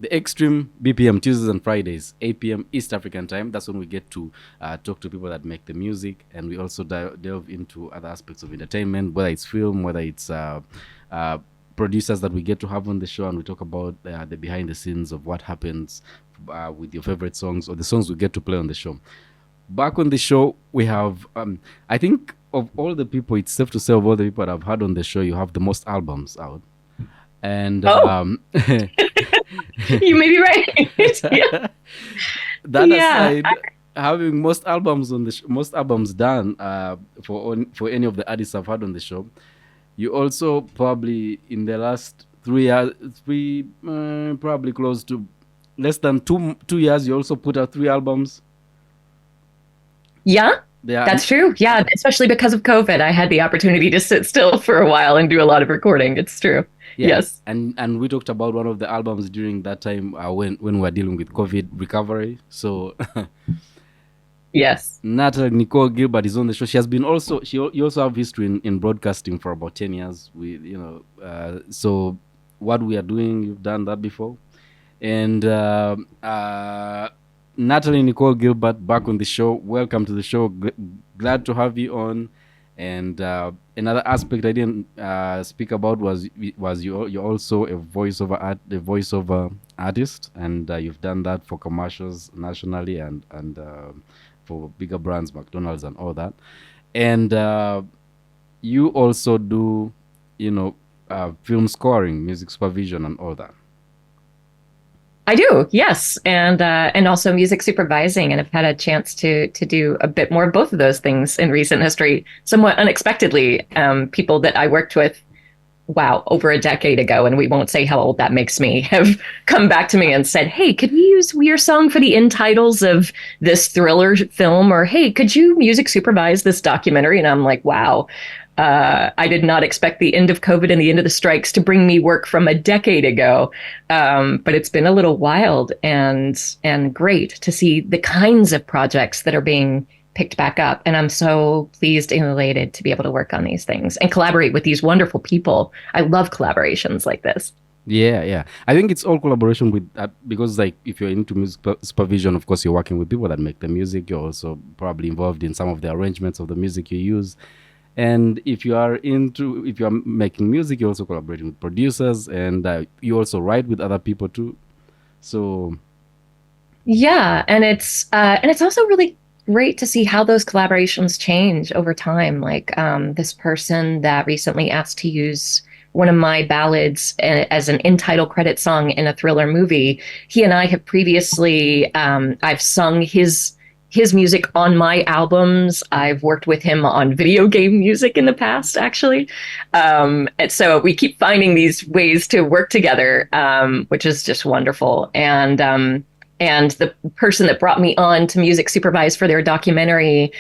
the extreme BPM Tuesdays and Fridays, 8 p.m. East African time. That's when we get to talk to people that make the music, and we also delve into other aspects of entertainment, whether it's film, whether it's uh, producers that we get to have on the show, and we talk about the behind the scenes of what happens with your favorite songs or the songs we get to play on the show. Back on the show, we have, I think, of all the people, it's safe to say, of all the people that I've had on the show, you have the most albums out. And Oh, you may be right. Yeah. that Yeah. aside, having most albums on the most albums done for any of the artists I've had on the show, you also probably in the last 3 years, probably close to less than 2 years, you also put out 3 albums. Yeah, Yeah, that's true. Yeah, especially because of COVID, I had the opportunity to sit still for a while and do a lot of recording. It's true. yeah, Yes. and we talked about one of the albums during that time when we were dealing with COVID recovery. So Yes. Natalie Nicole Gilbert is on the show. She has been also you also have history in broadcasting for about 10 years. So what we are doing, you've done that before, and Natalie Nicole Gilbert back on the show. Welcome to the show. Glad to have you on. And another aspect I didn't speak about was you're also a voiceover artist, and you've done that for commercials nationally and for bigger brands, McDonald's and all that. And you also do, film scoring, music supervision, and all that. I do, yes, and also music supervising, and I've had a chance to do a bit more of both of those things in recent history, somewhat unexpectedly. People that I worked with, wow, over a decade ago, and we won't say how old that makes me, have come back to me and said, "Hey, could we use your song for the end titles of this thriller film?" Or, "Hey, could you music supervise this documentary?" And I'm like, wow. I did not expect the end of COVID and the end of the strikes to bring me work from a decade ago, but it's been a little wild and great to see the kinds of projects that are being picked back up. And I'm so pleased and elated to be able to work on these things and collaborate with these wonderful people. I love collaborations like this. Yeah, yeah. I think it's all collaboration with because, like, if you're into music supervision, of course, you're working with people that make the music. You're also probably involved in some of the arrangements of the music you use. And if you are making music, you're also collaborating with producers, and you also write with other people too. So Yeah, and it's also really great to see how those collaborations change over time. Like this person that recently asked to use one of my ballads as an in title credit song in a thriller movie. He and I have previously I've sung his music on my albums. I've worked with him on video game music in the past, actually. And so we keep finding these ways to work together, which is just wonderful. And the person that brought me on to music supervise for their documentary,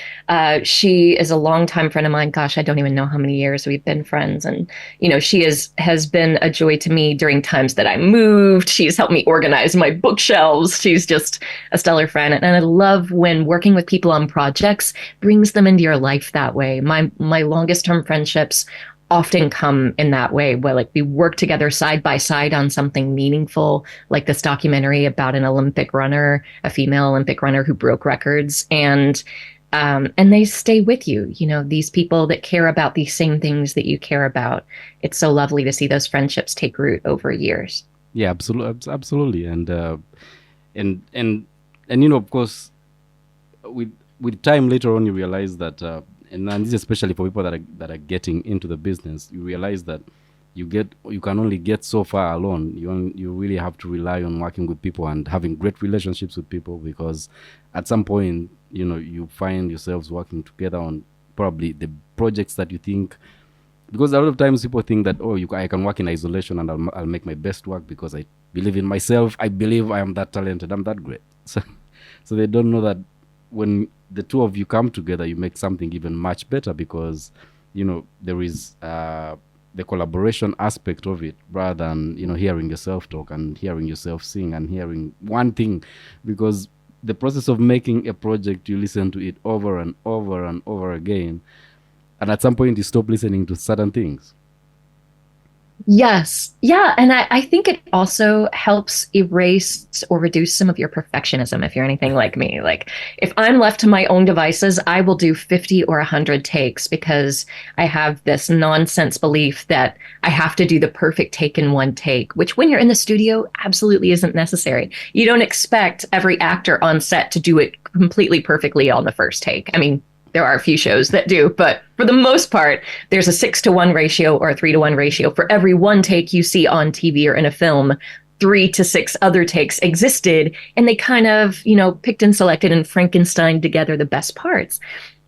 she is a longtime friend of mine. Gosh, I don't even know how many years we've been friends. And, she has been a joy to me during times that I moved. She's helped me organize my bookshelves. She's just a stellar friend. And I love when working with people on projects brings them into your life that way. My longest term friendships often come in that way, where like we work together side by side on something meaningful, like this documentary about an Olympic runner, a female Olympic runner who broke records, and they stay with you. These people that care about these same things that you care about. It's so lovely to see those friendships take root over years. yeah, absolutely, absolutely, and of course, with time later on, you realize that, and this is especially for people that are getting into the business, you realize that you can only get so far alone. You really have to rely on working with people and having great relationships with people, because at some point, you find yourselves working together on probably the projects that you think, because a lot of times people think that, oh, I can work in isolation and I'll make my best work because I believe in myself. I believe I am that talented. I'm that great. So they don't know that when the two of you come together, you make something even much better, because there is the collaboration aspect of it, rather than hearing yourself talk and hearing yourself sing and hearing one thing, because the process of making a project, you listen to it over and over and over again, and at some point you stop listening to certain things. Yes. Yeah. And I think it also helps erase or reduce some of your perfectionism if you're anything like me. Like, if I'm left to my own devices, I will do 50 or 100 takes because I have this nonsense belief that I have to do the perfect take in one take, which when you're in the studio absolutely isn't necessary. You don't expect every actor on set to do it completely perfectly on the first take. I mean, there are a few shows that do, but for the most part, there's a 6-to-1 ratio or a 3-to-1 ratio. For every one take you see on TV or in a film, 3 to 6 other takes existed, and they kind of, picked and selected and Frankenstein together the best parts.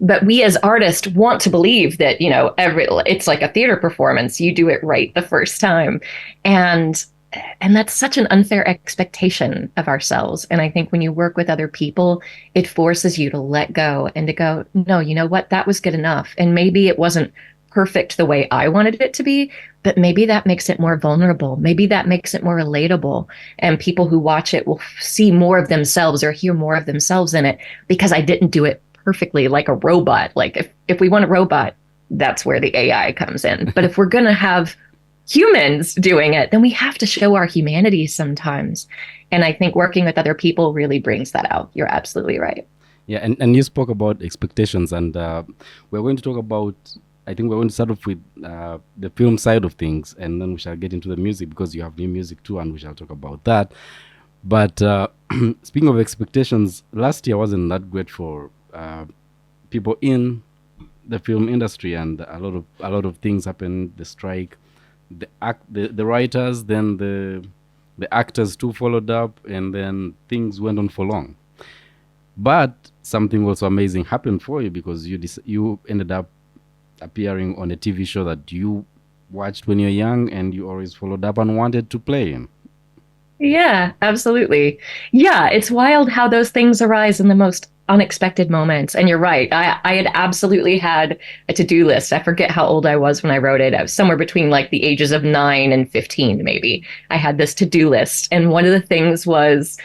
But we as artists want to believe that, it's like a theater performance. You do it right the first time. And that's such an unfair expectation of ourselves. And I think when you work with other people, it forces you to let go and to go, no, you know what, that was good enough. And maybe it wasn't perfect the way I wanted it to be, but maybe that makes it more vulnerable. Maybe that makes it more relatable. And people who watch it will see more of themselves or hear more of themselves in it because I didn't do it perfectly like a robot. Like, if we want a robot, that's where the AI comes in. But if we're going to have humans doing it, then we have to show our humanity sometimes. And I think working with other people really brings that out. You're absolutely right. Yeah, and you spoke about expectations, and we're going to talk about. I think we're going to start off with the film side of things, and then we shall get into the music because you have new music too, and we shall talk about that. But speaking of expectations, last year wasn't that great for people in the film industry, and a lot of things happened. The strike, the writers, then the actors too followed up, and then things went on for long. But something also amazing happened for you because you ended up appearing on a TV show that you watched when you're young and you always followed up and wanted to play in. Yeah, absolutely. Yeah, it's wild how those things arise in the most unexpected moments. And you're right. I had absolutely had a to-do list. I forget how old I was when I wrote it. I was somewhere between like the ages of 9 and 15, maybe. I had this to-do list. And one of the things was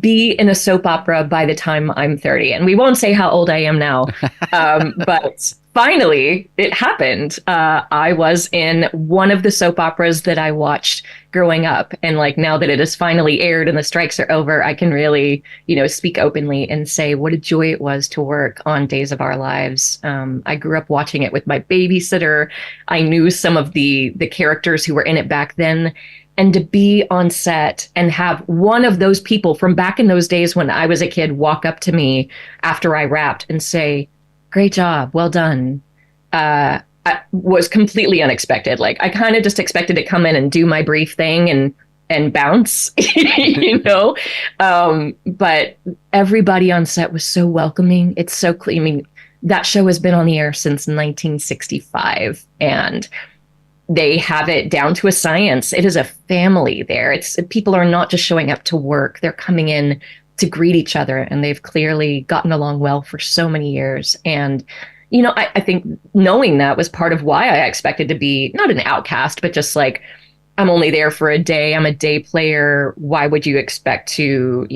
be in a soap opera by the time I'm 30. And we won't say how old I am now. But finally, it happened. I was in one of the soap operas that I watched growing up. And like now that it has finally aired and the strikes are over, I can really, speak openly and say what a joy it was to work on Days of Our Lives. I grew up watching it with my babysitter. I knew some of the characters who were in it back then. And to be on set and have one of those people from back in those days when I was a kid walk up to me after I wrapped and say, "Great job, well done," was completely unexpected. Like, I kind of just expected to come in and do my brief thing and bounce, But everybody on set was so welcoming. It's so clean. I mean, that show has been on the air since 1965, and they have it down to a science. It is a family there. People are not just showing up to work. They're coming in to greet each other, and they've clearly gotten along well for so many years. And, I think knowing that was part of why I expected to be not an outcast, but just like, I'm only there for a day. I'm a day player. Why would you expect to,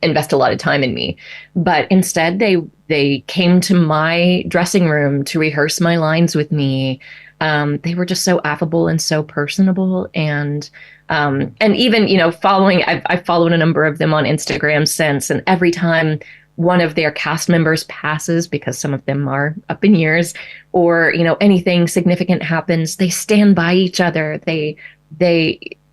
invest a lot of time in me? But instead, they came to my dressing room to rehearse my lines with me. They were just so affable and so personable, and even following. I've followed a number of them on Instagram since, and every time one of their cast members passes, because some of them are up in years, or anything significant happens, they stand by each other. They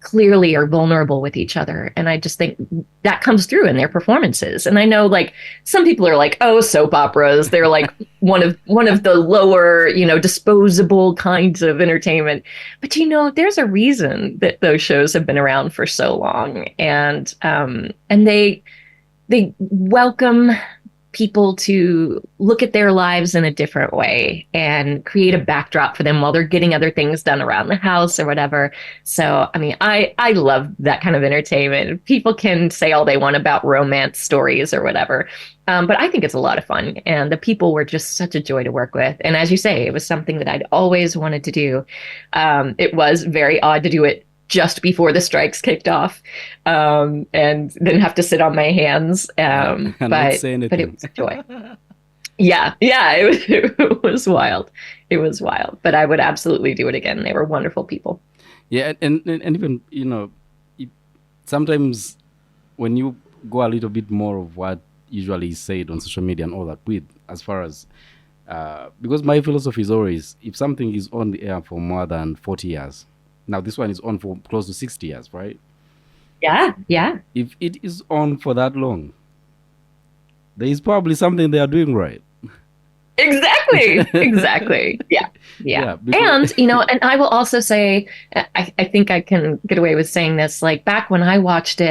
clearly are vulnerable with each other. And I just think that comes through in their performances. And I know, like, some people are like, oh, soap operas, they're like one of the lower, disposable kinds of entertainment. But there's a reason that those shows have been around for so long. And they welcome people to look at their lives in a different way and create a backdrop for them while they're getting other things done around the house or whatever. So, I mean, I love that kind of entertainment. People can say all they want about romance stories or whatever, but I think it's a lot of fun. And the people were just such a joy to work with. And as you say, it was something that I'd always wanted to do. It was very odd to do it just before the strikes kicked off, and then have to sit on my hands. But it was a joy. Yeah, it was wild. It was wild. But I would absolutely do it again. They were wonderful people. Yeah, and even it, sometimes when you go a little bit more of what usually is said on social media and all that, with as far as because my philosophy is always, if something is on the air for more than 40 years, now this one is on for close to 60 years, right? Yeah, yeah. If it is on for that long, there is probably something they are doing right. Exactly. Exactly. Yeah. Yeah. Yeah, because And, and I will also say, I think I can get away with saying this, like back when I watched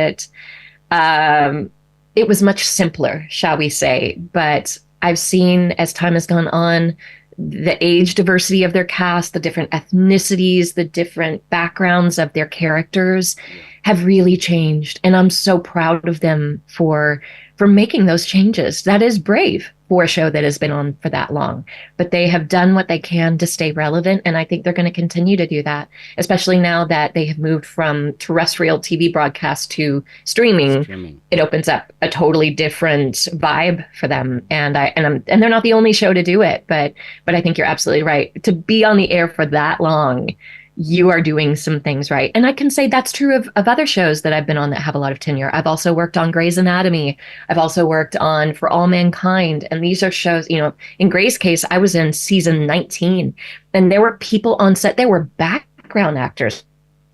um, it was much simpler, shall we say. But I've seen as time has gone on, the age diversity of their cast, the different ethnicities, the different backgrounds of their characters yeah, have really changed. And I'm so proud of them for making those changes. That is brave for a show that has been on for that long. But they have done what they can to stay relevant. And I think they're going to continue to do that, especially now that they have moved from terrestrial TV broadcast to streaming. streaming. It opens up a totally different vibe for them. And they're not the only show to do it, but I think you're absolutely right. To be on the air for that long, you are doing some things right. And I can say that's true of other shows that I've been on that have a lot of tenure. I've also worked on Grey's Anatomy. I've also worked on For All Mankind. And these are shows, in Grey's case, I was in season 19, and there were people on set, there were background actors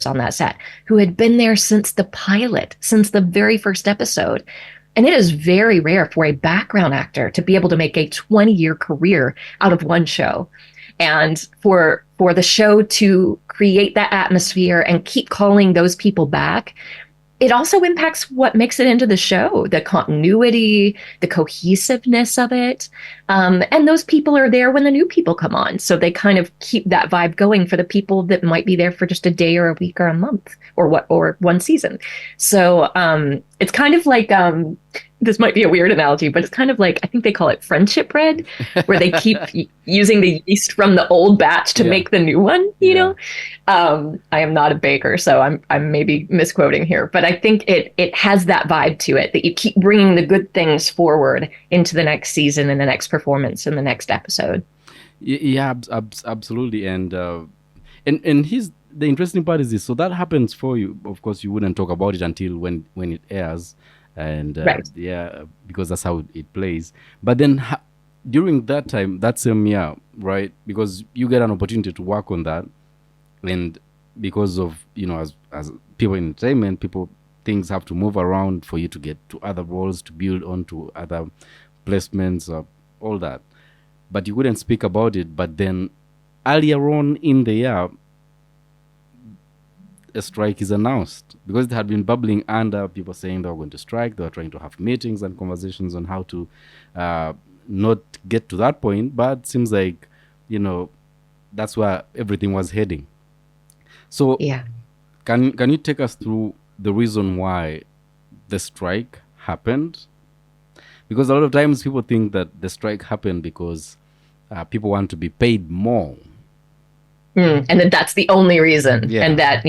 on that set who had been there since the pilot, since the very first episode. And it is very rare for a background actor to be able to make a 20-year career out of one show. And for the show to create that atmosphere and keep calling those people back, it also impacts what makes it into the show, the continuity, the cohesiveness of it. And those people are there when the new people come on. So they kind of keep that vibe going for the people that might be there for just a day or a week or a month or one season. So it's kind of like this might be a weird analogy, but it's kind of like, I think they call it friendship bread, where they keep using the yeast from the old batch to make the new one, you know? I am not a baker, so I'm maybe misquoting here, but I think it has that vibe to it, that you keep bringing the good things forward into the next season and the next performance and the next episode. Yeah, absolutely. And here's the interesting part is this. So that happens for you. Of course, you wouldn't talk about it until when it airs, and Right. yeah, because that's how it plays. But then during that time, that same year, right? Because you get an opportunity to work on that, and because of as people in entertainment, people things have to move around for you to get to other roles, to build onto other placements, all that. But you wouldn't speak about it. But then earlier on in the year, a strike is announced because it had been bubbling under, people saying they were going to strike. They were trying to have meetings and conversations on how to not get to that point. But it seems like, that's where everything was heading. So Yeah. can you take us through the reason why the strike happened? Because a lot of times people think that the strike happened because people want to be paid more. And that that's the only reason. Yeah. And that,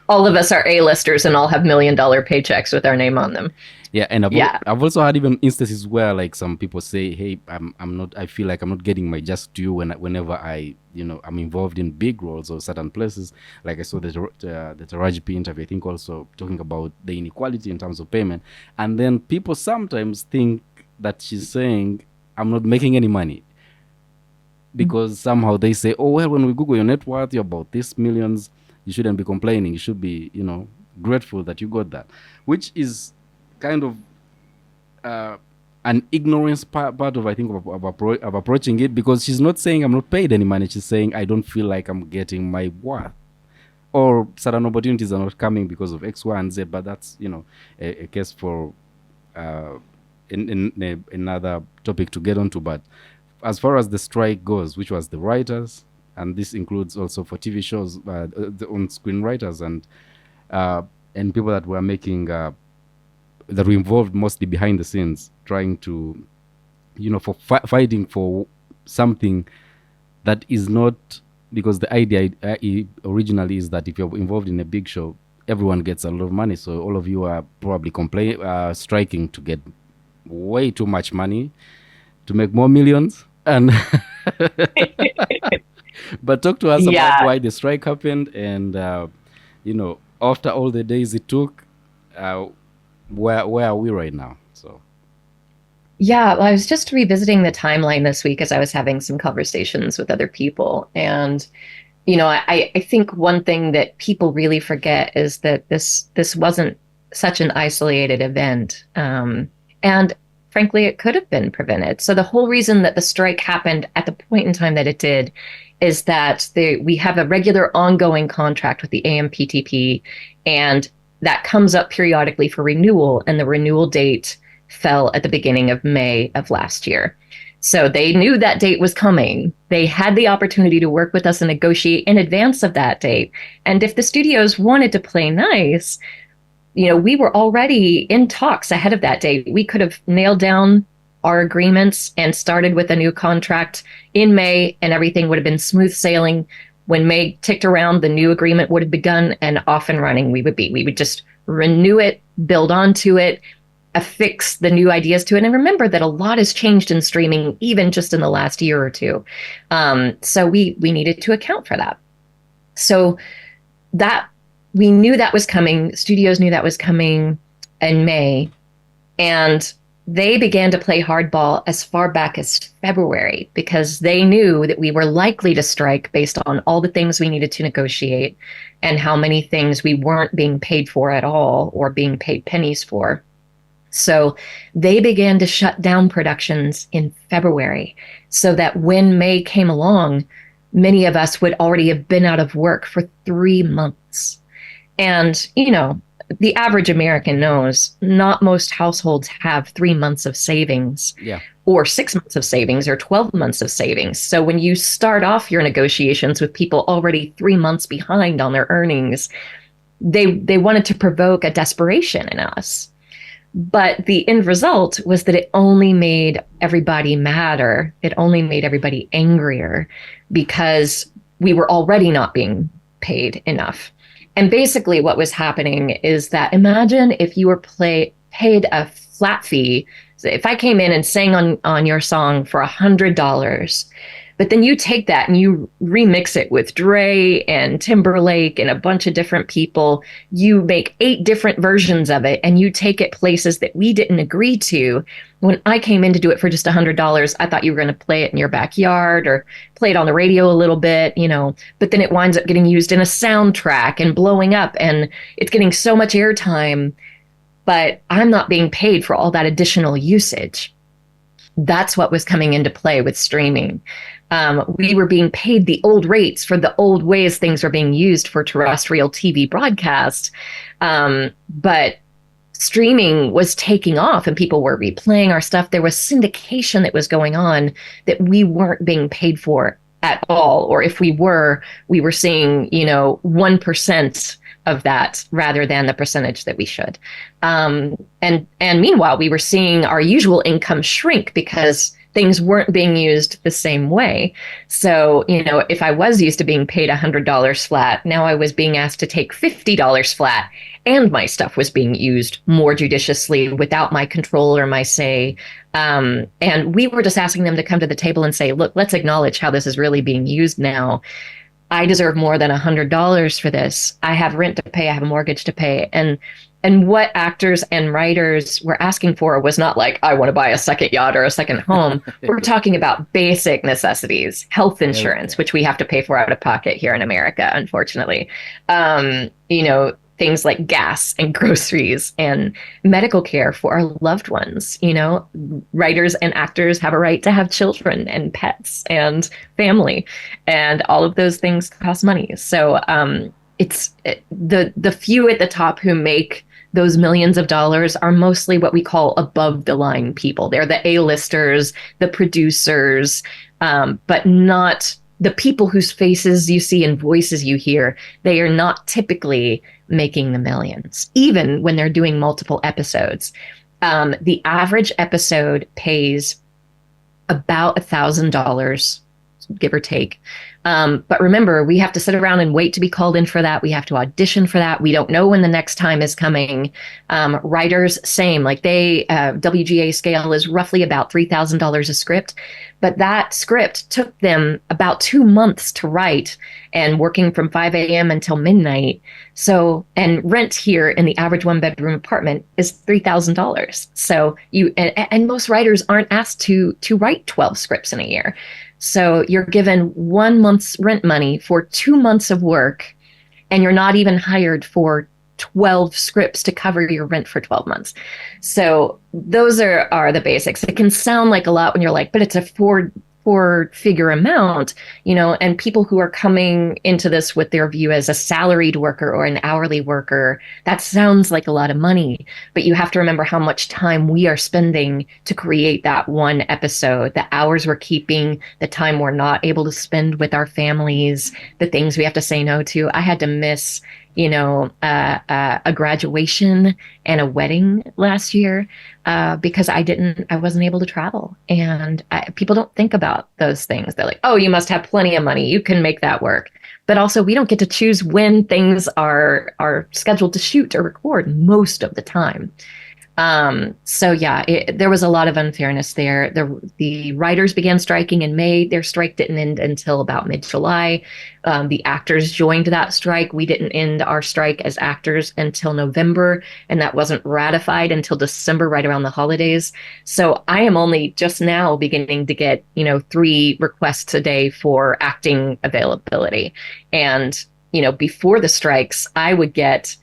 all of us are A-listers and all have $1 million paychecks with our name on them. Yeah, and Yeah. I've also had even instances where like some people say, "Hey, I'm not. I feel like I'm not getting my just due whenever I'm involved in big roles or certain places." Like I saw the Taraji P interview, I think, also talking about the inequality in terms of payment, and then people sometimes think that she's saying, "I'm not making any money," because somehow they say, "Oh well, when we Google your net worth, you're about this millions. You shouldn't be complaining. You should be, grateful that you got that," which is kind of an ignorance part of, I think, of approaching it, because she's not saying I'm not paid any money. She's saying I don't feel like I'm getting my worth, or certain opportunities are not coming because of X, Y, and Z. But that's a case for in another topic to get onto. But as far as the strike goes, which was the writers, and this includes also for TV shows, the on-screen writers and people that were making that were involved mostly behind the scenes, trying to, for fighting for something that is not, because the idea originally is that if you're involved in a big show, everyone gets a lot of money. So all of you are probably striking to get way too much money, to make more millions. And but talk to us about why the strike happened, and after all the days it took, uh, where are we right now? So Yeah, well, I was just revisiting the timeline this week as I was having some conversations with other people. And, I think one thing that people really forget is that this wasn't such an isolated event. And frankly, it could have been prevented. So the whole reason that the strike happened at the point in time that it did is that we have a regular ongoing contract with the AMPTP, and that comes up periodically for renewal, and the renewal date fell at the beginning of May of last year. So they knew that date was coming. They had the opportunity to work with us and negotiate in advance of that date. And if the studios wanted to play nice, we were already in talks ahead of that date. We could have nailed down our agreements and started with a new contract in May, and everything would have been smooth sailing. When May ticked around, the new agreement would have begun, and off and running we would be. We would just renew it, build onto it, affix the new ideas to it. And remember that a lot has changed in streaming, even just in the last year or two. So we needed to account for that. So that we knew that was coming. Studios knew that was coming in May. And they began to play hardball as far back as February, because they knew that we were likely to strike based on all the things we needed to negotiate and how many things we weren't being paid for at all or being paid pennies for. So they began to shut down productions in February, so that when May came along, many of us would already have been out of work for 3 months. And, the average American knows not most households have 3 months of savings, or 6 months of savings, or 12 months of savings. So when you start off your negotiations with people already 3 months behind on their earnings, they wanted to provoke a desperation in us. But the end result was that it only made everybody madder. It only made everybody angrier, because we were already not being paid enough. And basically what was happening is that, imagine if you were paid a flat fee. So if I came in and sang on your song for $100, but then you take that and you remix it with Dre and Timberlake and a bunch of different people. You make 8 different versions of it, and you take it places that we didn't agree to. When I came in to do it for just $100, I thought you were going to play it in your backyard or play it on the radio a little bit, but then it winds up getting used in a soundtrack and blowing up, and it's getting so much airtime, but I'm not being paid for all that additional usage. That's what was coming into play with streaming. We were being paid the old rates for the old ways things were being used for terrestrial TV broadcast. But streaming was taking off and people were replaying our stuff. There was syndication that was going on that we weren't being paid for at all. Or if we were seeing, 1% of that rather than the percentage that we should. And meanwhile, we were seeing our usual income shrink because things weren't being used the same way. So, if I was used to being paid $100 flat, now I was being asked to take $50 flat, and my stuff was being used more judiciously without my control or my say. And we were just asking them to come to the table and say, look, let's acknowledge how this is really being used now. I deserve more than $100 for this. I have rent to pay. I have a mortgage to pay. And what actors and writers were asking for was not like, I want to buy a second yacht or a second home. We're talking about basic necessities, health insurance, which we have to pay for out of pocket here in America, unfortunately. Things like gas and groceries and medical care for our loved ones. Writers and actors have a right to have children and pets and family, and all of those things cost money. So it's the few at the top who make those millions of dollars are mostly what we call above the line people. They're the A-listers, the producers, but not the people whose faces you see and voices you hear. They are not typically making the millions, even when they're doing multiple episodes. The average episode pays about $1,000 give or take. But remember, we have to sit around and wait to be called in for that. We have to audition for that. We don't know when the next time is coming. Writers, same. Like WGA scale is roughly about $3,000 a script. But that script took them about 2 months to write and working from 5 a.m. until midnight. So, and rent here in the average 1-bedroom apartment is $3,000. So and most writers aren't asked to write 12 scripts in a year. So you're given 1 month's rent money for 2 months of work, and you're not even hired for 12 scripts to cover your rent for 12 months. So those are the basics. It can sound like a lot when you're like, but it's a four-figure amount, and people who are coming into this with their view as a salaried worker or an hourly worker, that sounds like a lot of money, but you have to remember how much time we are spending to create that one episode, the hours we're keeping, the time we're not able to spend with our families, the things we have to say no to. I had to miss a graduation and a wedding last year because I wasn't able to travel. And people don't think about those things. They're like, oh, you must have plenty of money. You can make that work. But also, we don't get to choose when things are scheduled to shoot or record most of the time. So yeah, there was a lot of unfairness there. The writers began striking in May. Their strike didn't end until about mid-July. The actors joined that strike. We didn't end our strike as actors until November, and that wasn't ratified until December, right around the holidays. So I am only just now beginning to get, 3 requests a day for acting availability. And, before the strikes, I would get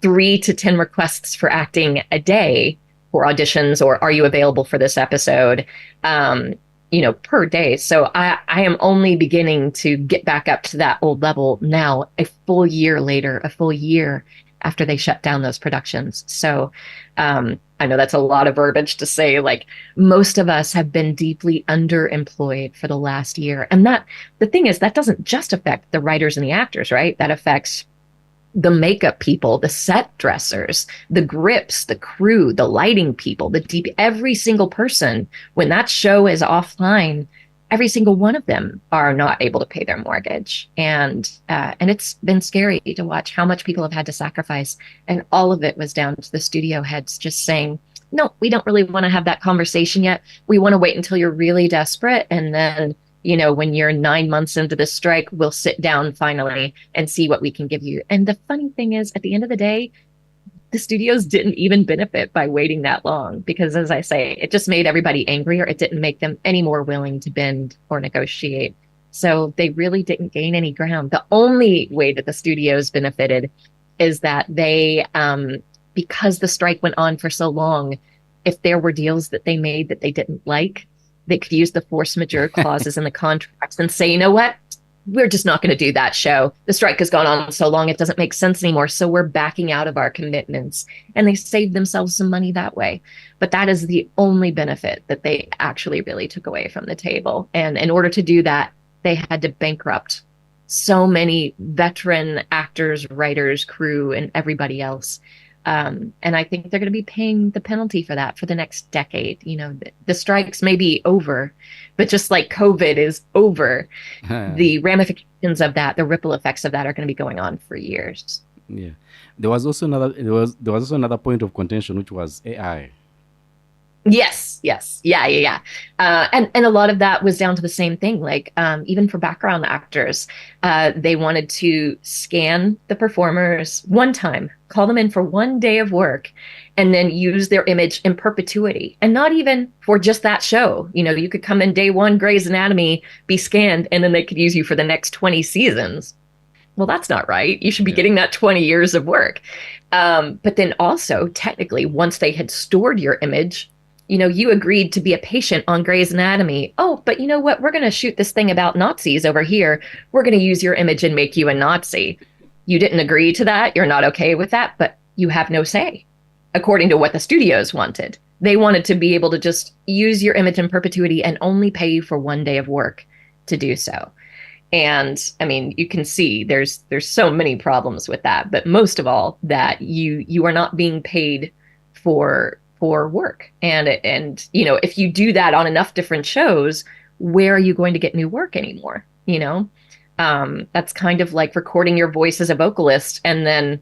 3 to 10 requests for acting a day for auditions, or are you available for this episode, per day. So I am only beginning to get back up to that old level now, a full year later, a full year after they shut down those productions. So I know that's a lot of verbiage to say, like, most of us have been deeply underemployed for the last year. And the thing is, that doesn't just affect the writers and the actors, right? That affects the makeup people, the set dressers, the grips, the crew, the lighting people, every single person. When that show is offline, every single one of them are not able to pay their mortgage. And it's been scary to watch how much people have had to sacrifice. And all of it was down to the studio heads just saying, no, we don't really want to have that conversation yet. We want to wait until you're really desperate. And then when you're 9 months into the strike, we'll sit down finally and see what we can give you. And the funny thing is, at the end of the day, the studios didn't even benefit by waiting that long because, as I say, it just made everybody angrier. It didn't make them any more willing to bend or negotiate. So they really didn't gain any ground. The only way that the studios benefited is that they, because the strike went on for so long, if there were deals that they made that they didn't like, they could use the force majeure clauses in the contracts and say, you know what, we're just not going to do that show. The strike has gone on so long, it doesn't make sense anymore. So we're backing out of our commitments. And they saved themselves some money that way. But that is the only benefit that they actually really took away from the table. And in order to do that, they had to bankrupt so many veteran actors, writers, crew, and everybody else. And I think they're going to be paying the penalty for that for the next decade. The strikes may be over, but just like COVID is over, the ramifications of that, the ripple effects of that are going to be going on for years. Yeah. There was also another point of contention, which was AI. Yes. Yeah. And a lot of that was down to the same thing. Like, even for background actors, they wanted to scan the performers one time, call them in for 1 day of work, and then use their image in perpetuity. And not even for just that show. You could come in day 1, Grey's Anatomy, be scanned, and then they could use you for the next 20 seasons. Well, that's not right. You should be getting that 20 years of work. But then also, technically, once they had stored your image, you agreed to be a patient on Grey's Anatomy. Oh, but you know what? We're going to shoot this thing about Nazis over here. We're going to use your image and make you a Nazi. You didn't agree to that. You're not okay with that, but you have no say, according to what the studios wanted. They wanted to be able to just use your image in perpetuity and only pay you for 1 day of work to do so. And I mean, you can see there's so many problems with that, but most of all, that you are not being paid for work. And if you do that on enough different shows, where are you going to get new work anymore? That's kind of like recording your voice as a vocalist, and then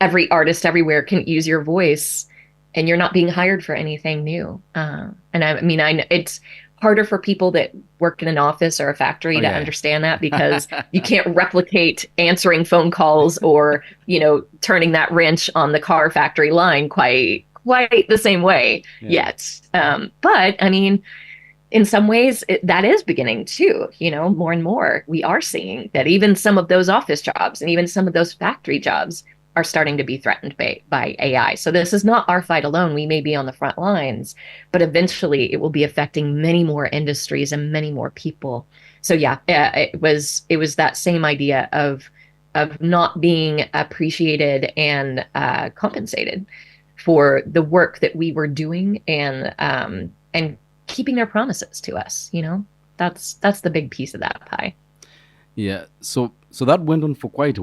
every artist everywhere can use your voice, and you're not being hired for anything new. And I mean, I know it's harder for people that work in an office or a factory to understand that, because you can't replicate answering phone calls or, turning that wrench on the car factory line quite the same way yet. But I mean, in some ways, that is beginning too. More and more, we are seeing that even some of those office jobs and even some of those factory jobs are starting to be threatened by AI. So this is not our fight alone. We may be on the front lines, but eventually it will be affecting many more industries and many more people. So it was that same idea of not being appreciated and compensated for the work that we were doing, and keeping their promises to us. That's the big piece of that pie. Yeah. So that went on for quite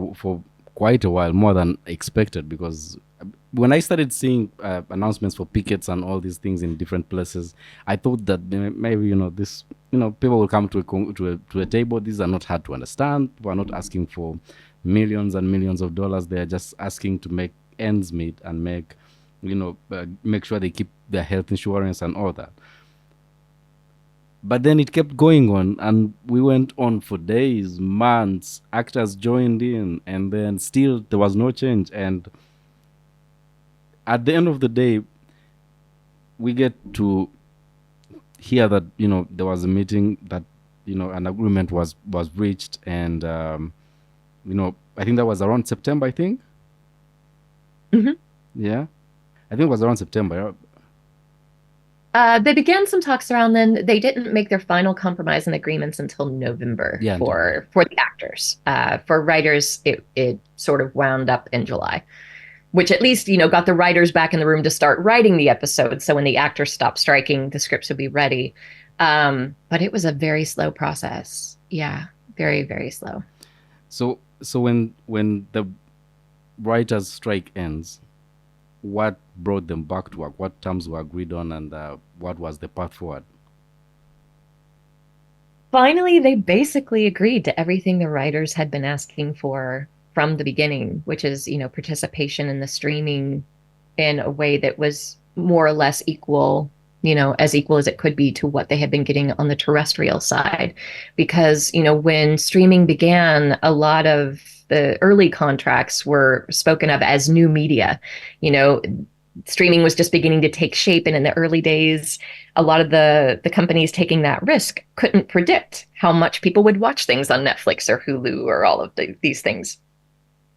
a while, more than expected, because when I started seeing announcements for pickets and all these things in different places, I thought that maybe this people will come to a table. These are not hard to understand. People are not asking for millions and millions of dollars. They are just asking to make ends meet and make sure they keep their health insurance and all that. But then it kept going on, and we went on for days, months. Actors joined in, and then still there was no change. And at the end of the day, we get to hear that there was a meeting, that an agreement was reached, and I think that was around September. I think. Mm-hmm. Yeah, I think it was around September. They began some talks around then. They didn't make their final compromise and agreements until November for the actors. For writers, it sort of wound up in July, which at least, got the writers back in the room to start writing the episode. So when the actors stopped striking, the scripts would be ready. But it was a very slow process. Yeah, very, very slow. So when the writers' strike ends, what brought them back to work? What terms were agreed on, and what was the path forward? Finally, they basically agreed to everything the writers had been asking for from the beginning, which is, participation in the streaming in a way that was more or less equal, as equal as it could be to what they had been getting on the terrestrial side. Because, when streaming began, a lot of the early contracts were spoken of as new media. Streaming was just beginning to take shape. And in the early days, a lot of the companies taking that risk couldn't predict how much people would watch things on Netflix or Hulu or all of these things.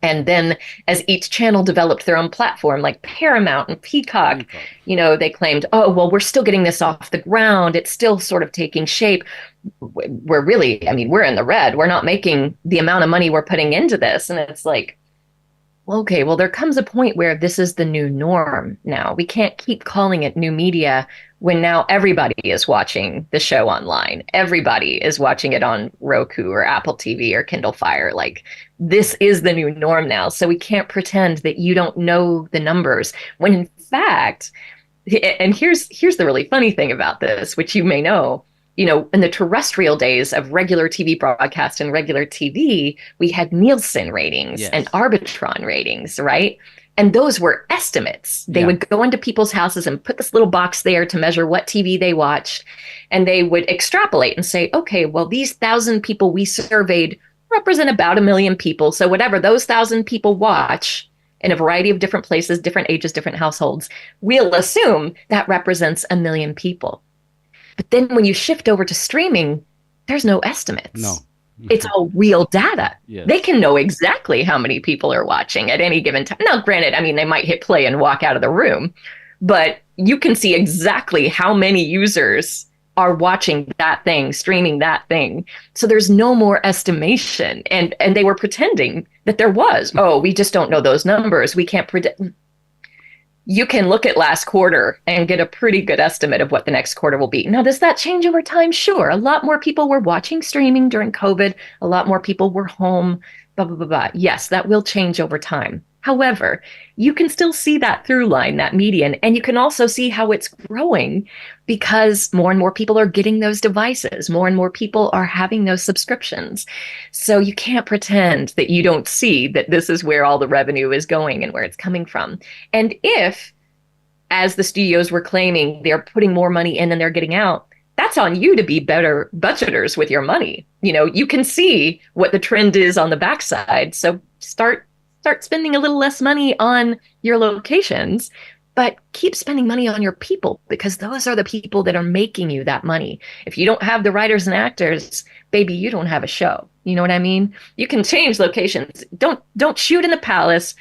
And then as each channel developed their own platform, like Paramount and Peacock, they claimed, oh, well, we're still getting this off the ground. It's still sort of taking shape. We're in the red. We're not making the amount of money we're putting into this. And it's like, okay, well, there comes a point where this is the new norm now. We can't keep calling it new media when now everybody is watching the show online. Everybody is watching it on Roku or Apple TV or Kindle Fire. Like, this is the new norm now. So we can't pretend that you don't know the numbers, when in fact, and here's the really funny thing about this, which you may know, in the terrestrial days of regular TV broadcast and regular TV, we had Nielsen ratings and Arbitron ratings, right? And those were estimates. They would go into people's houses and put this little box there to measure what TV they watched. And they would extrapolate and say, okay, well, these 1,000 people we surveyed represent about 1 million people. So whatever those 1,000 people watch in a variety of different places, different ages, different households, we'll assume that represents 1 million people. But then when you shift over to streaming, there's no estimates. No. It's all real data. Yes. They can know exactly how many people are watching at any given time. Now, granted, they might hit play and walk out of the room, but you can see exactly how many users are watching that thing, streaming that thing. So there's no more estimation. And they were pretending that there was. Oh, we just don't know those numbers. We can't predict. You can look at last quarter and get a pretty good estimate of what the next quarter will be. Now, does that change over time? Sure. A lot more people were watching streaming during COVID. A lot more people were home, blah, blah, blah, blah. Yes, that will change over time. However, you can still see that through line, that median, and you can also see how it's growing because more and more people are getting those devices. More and more people are having those subscriptions. So you can't pretend that you don't see that this is where all the revenue is going and where it's coming from. And if, as the studios were claiming, they're putting more money in than they're getting out, that's on you to be better budgeters with your money. You can see what the trend is on the backside. So start spending a little less money on your locations, but keep spending money on your people, because those are the people that are making you that money. If you don't have the writers and actors, baby, you don't have a show. You know what I mean? You can change locations. Don't shoot in the Palace.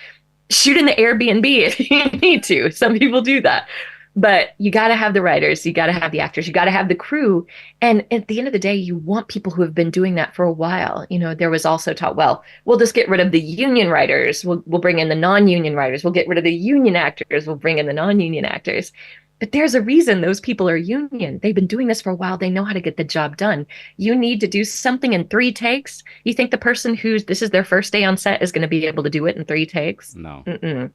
Shoot in the Airbnb if you need to. Some people do that. But you got to have the writers, you got to have the actors, you got to have the crew. And at the end of the day, you want people who have been doing that for a while. There was also taught, well, we'll just get rid of the union writers. We'll bring in the non-union writers. We'll get rid of the union actors. We'll bring in the non-union actors. But there's a reason those people are union. They've been doing this for a while. They know how to get the job done. You need to do something in 3 takes. You think the person this is their first day on set is going to be able to do it in 3 takes? No. Mm-mm.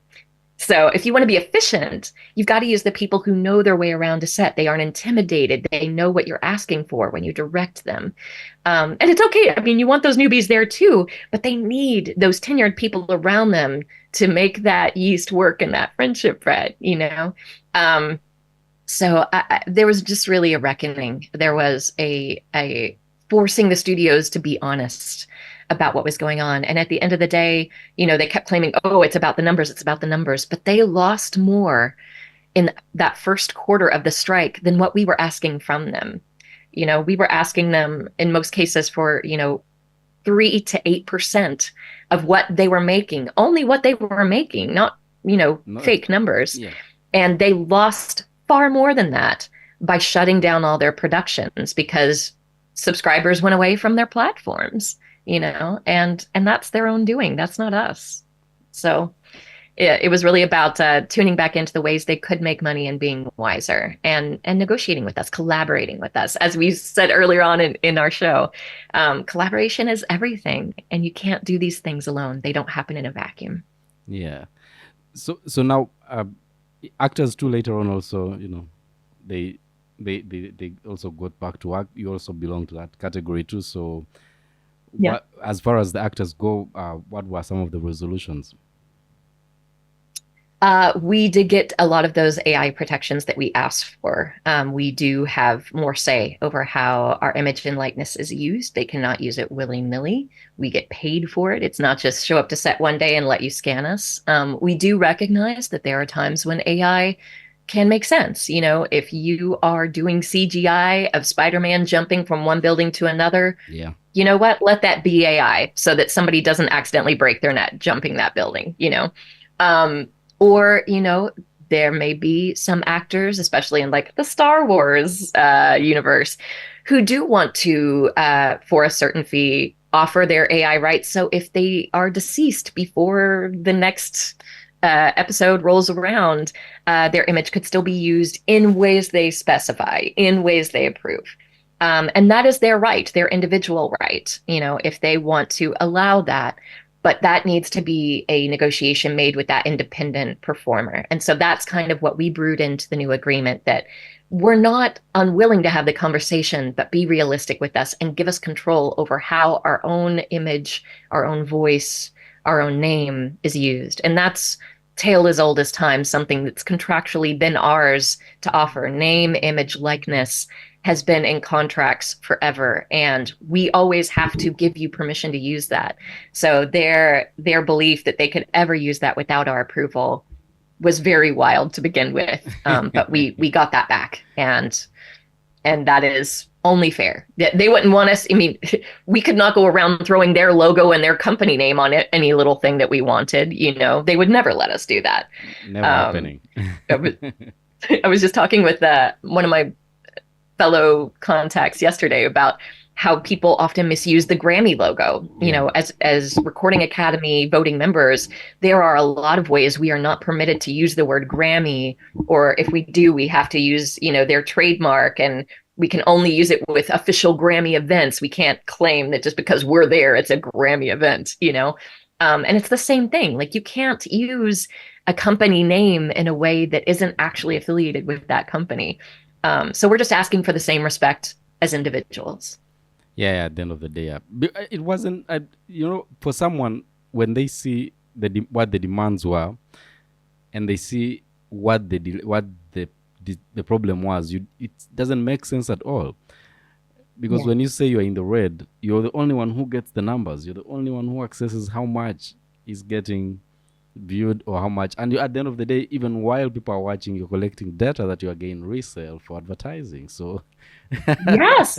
So if you want to be efficient, you've got to use the people who know their way around a set. They aren't intimidated. They know what you're asking for when you direct them. And it's okay. I mean, you want those newbies there too, but they need those tenured people around them to make that yeast work and that friendship bread, So there was just really a reckoning. There was a forcing the studios to be honest about what was going on. And at the end of the day, they kept claiming, oh, it's about the numbers, it's about the numbers. But they lost more in that first quarter of the strike than what we were asking from them. We were asking them in most cases for, 3 to 8% of what they were making, only what they were making, not, fake numbers. Yeah. And they lost far more than that by shutting down all their productions because subscribers went away from their platforms. And that's their own doing. That's not us. So it was really about tuning back into the ways they could make money and being wiser and negotiating with us, collaborating with us. As we said earlier on in our show, collaboration is everything. And you can't do these things alone. They don't happen in a vacuum. Yeah. So now actors too later on also, they also got back to work. You also belong to that category too. So yeah. As far as the actors go, what were some of the resolutions? We did get a lot of those AI protections that we asked for. We do have more say over how our image and likeness is used. They cannot use it willy-nilly. We get paid for it. It's not just show up to set one day and let you scan us. We do recognize that there are times when AI can make sense. If you are doing CGI of Spider-Man jumping from one building to another, yeah, you know what? Let that be AI so that somebody doesn't accidentally break their neck jumping that building, Or, there may be some actors, especially in like the Star Wars universe, who do want to, for a certain fee, offer their AI rights. So if they are deceased before the next episode rolls around, their image could still be used in ways they specify, in ways they approve. And that is their right, their individual right, if they want to allow that. But that needs to be a negotiation made with that independent performer. And so that's kind of what we brewed into the new agreement, that we're not unwilling to have the conversation, but be realistic with us and give us control over how our own image, our own voice, our own name is used. And that's tale as old as time, something that's contractually been ours to offer. Name, image, likeness has been in contracts forever, and we always have to give you permission to use that. So their belief that they could ever use that without our approval was very wild to begin with. But we got that back, and that is only fair. They wouldn't want us. I mean, we could not go around throwing their logo and their company name on it, any little thing that we wanted. They would never let us do that. Never happening. I was just talking with one of my fellow contacts yesterday about how people often misuse the Grammy logo. As Recording Academy voting members, there are a lot of ways we are not permitted to use the word Grammy, or if we do, we have to use, their trademark, and we can only use it with official Grammy events. We can't claim that just because we're there, it's a Grammy event, And it's the same thing. Like you can't use a company name in a way that isn't actually affiliated with that company. So we're just asking for the same respect as individuals. Yeah, yeah, at the end of the day, yeah. It wasn't, for someone, when they see what the demands were, and they see what the problem was, it doesn't make sense at all. Because Yeah. when you say you're in the red, you're the only one who gets the numbers. You're the only one who accesses how much is getting viewed or how much. And at the end of the day, even while people are watching, you're collecting data that you are getting resale for advertising. So, Yes.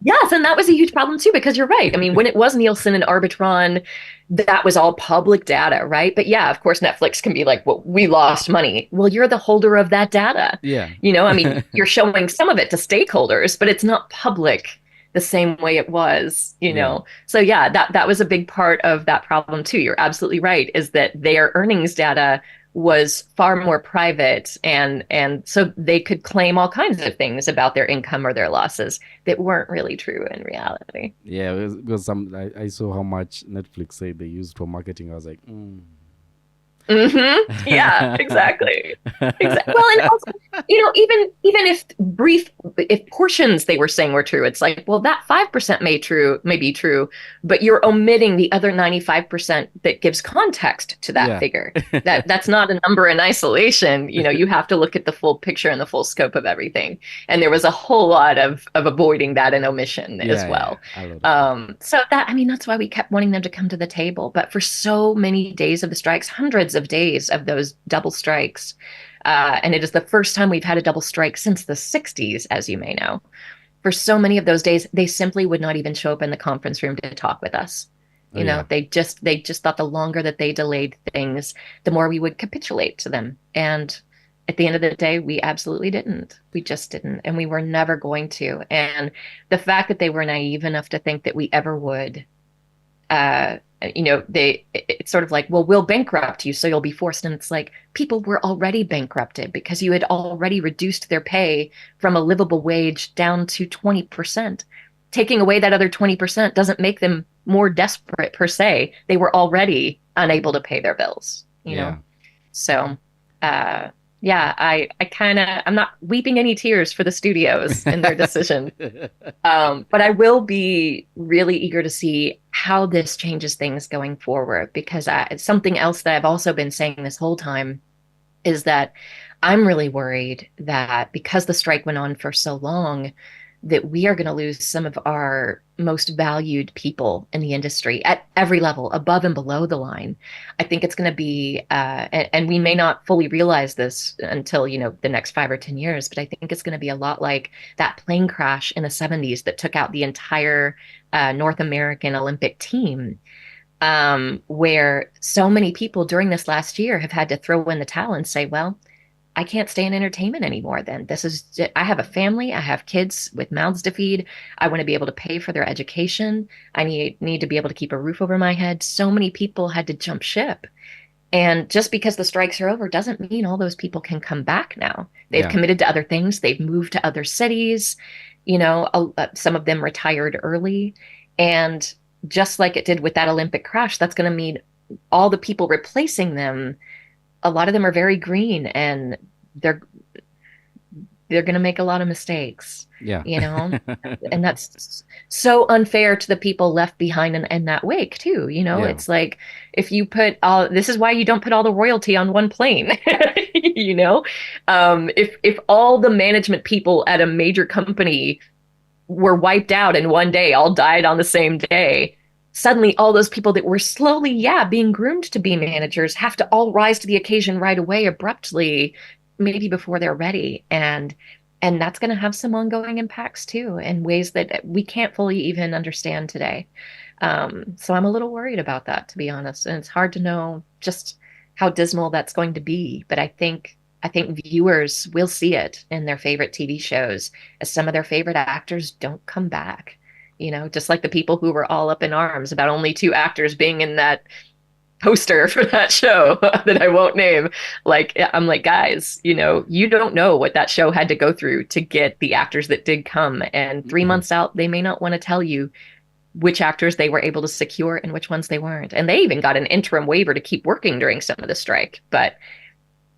Yes, and that was a huge problem too, because you're right. I mean, when it was Nielsen and Arbitron, that was all public data, right? But yeah, of course, Netflix can be like, well, we lost money. Well, you're the holder of that data. yeah. I mean, you're showing some of it to stakeholders, but it's not public the same way it was. Yeah. So yeah, that was a big part of that problem too. You're absolutely right, is that their earnings data was far more private, and so they could claim all kinds of things about their income or their losses that weren't really true in reality. Yeah, because I saw how much Netflix said they used for marketing. I was like, mm. Yeah, exactly. Exactly. Well, and also, even if portions they were saying were true, it's like, well, that 5% may be true, but you're omitting the other 95% that gives context to that Yeah. figure. That's not a number in isolation. You have to look at the full picture and the full scope of everything. And there was a whole lot of avoiding that and omission as Yeah, well. yeah, a lot of it. So that's why we kept wanting them to come to the table. But for so many days of the strikes, hundreds of days of those double strikes, and it is the first time we've had a double strike since the 60s, as you may know. For so many of those days, they simply would not even show up in the conference room to talk with us. Oh, yeah. They just thought the longer that they delayed things, the more we would capitulate to them. And at the end of the day, we absolutely didn't. We just didn't. And we were never going to. And the fact that they were naive enough to think that we ever would, it's sort of like, well, we'll bankrupt you, so you'll be forced. And it's like, people were already bankrupted because you had already reduced their pay from a livable wage down to 20%. Taking away that other 20% doesn't make them more desperate per se. They were already unable to pay their bills. Yeah. So, yeah, I'm not weeping any tears for the studios in their decision. But I will be really eager to see how this changes things going forward, because something else that I've also been saying this whole time is that I'm really worried that because the strike went on for so long, that we are going to lose some of our most valued people in the industry at every level, above and below the line. I think it's going to be, and we may not fully realize this until, the next 5 or 10 years, but I think it's going to be a lot like that plane crash in the 70s that took out the entire North American Olympic team. Where so many people during this last year have had to throw in the towel and say, well, I can't stay in entertainment anymore then. I have a family, I have kids with mouths to feed. I want to be able to pay for their education. I need to be able to keep a roof over my head. So many people had to jump ship. And just because the strikes are over doesn't mean all those people can come back now. They've Yeah. committed to other things. They've moved to other cities. Some of them retired early. And just like it did with that Olympic crash, that's going to mean all the people replacing them, a lot of them are very green, and they're going to make a lot of mistakes, Yeah. and that's so unfair to the people left behind in that wake too. Yeah. It's like, if you this is why you don't put all the royalty on one plane. If all the management people at a major company were wiped out in one day, all died on the same day, suddenly all those people that were slowly, being groomed to be managers have to all rise to the occasion right away, abruptly, maybe before they're ready. And that's going to have some ongoing impacts too, in ways that we can't fully even understand today. So I'm a little worried about that, to be honest. And it's hard to know just how dismal that's going to be. But I think viewers will see it in their favorite TV shows, as some of their favorite actors don't come back. Just like the people who were all up in arms about only 2 actors being in that poster for that show that I won't name. Like, I'm like, guys, you don't know what that show had to go through to get the actors that did come. And 3 months out, they may not want to tell you which actors they were able to secure and which ones they weren't. And they even got an interim waiver to keep working during some of the strike. But,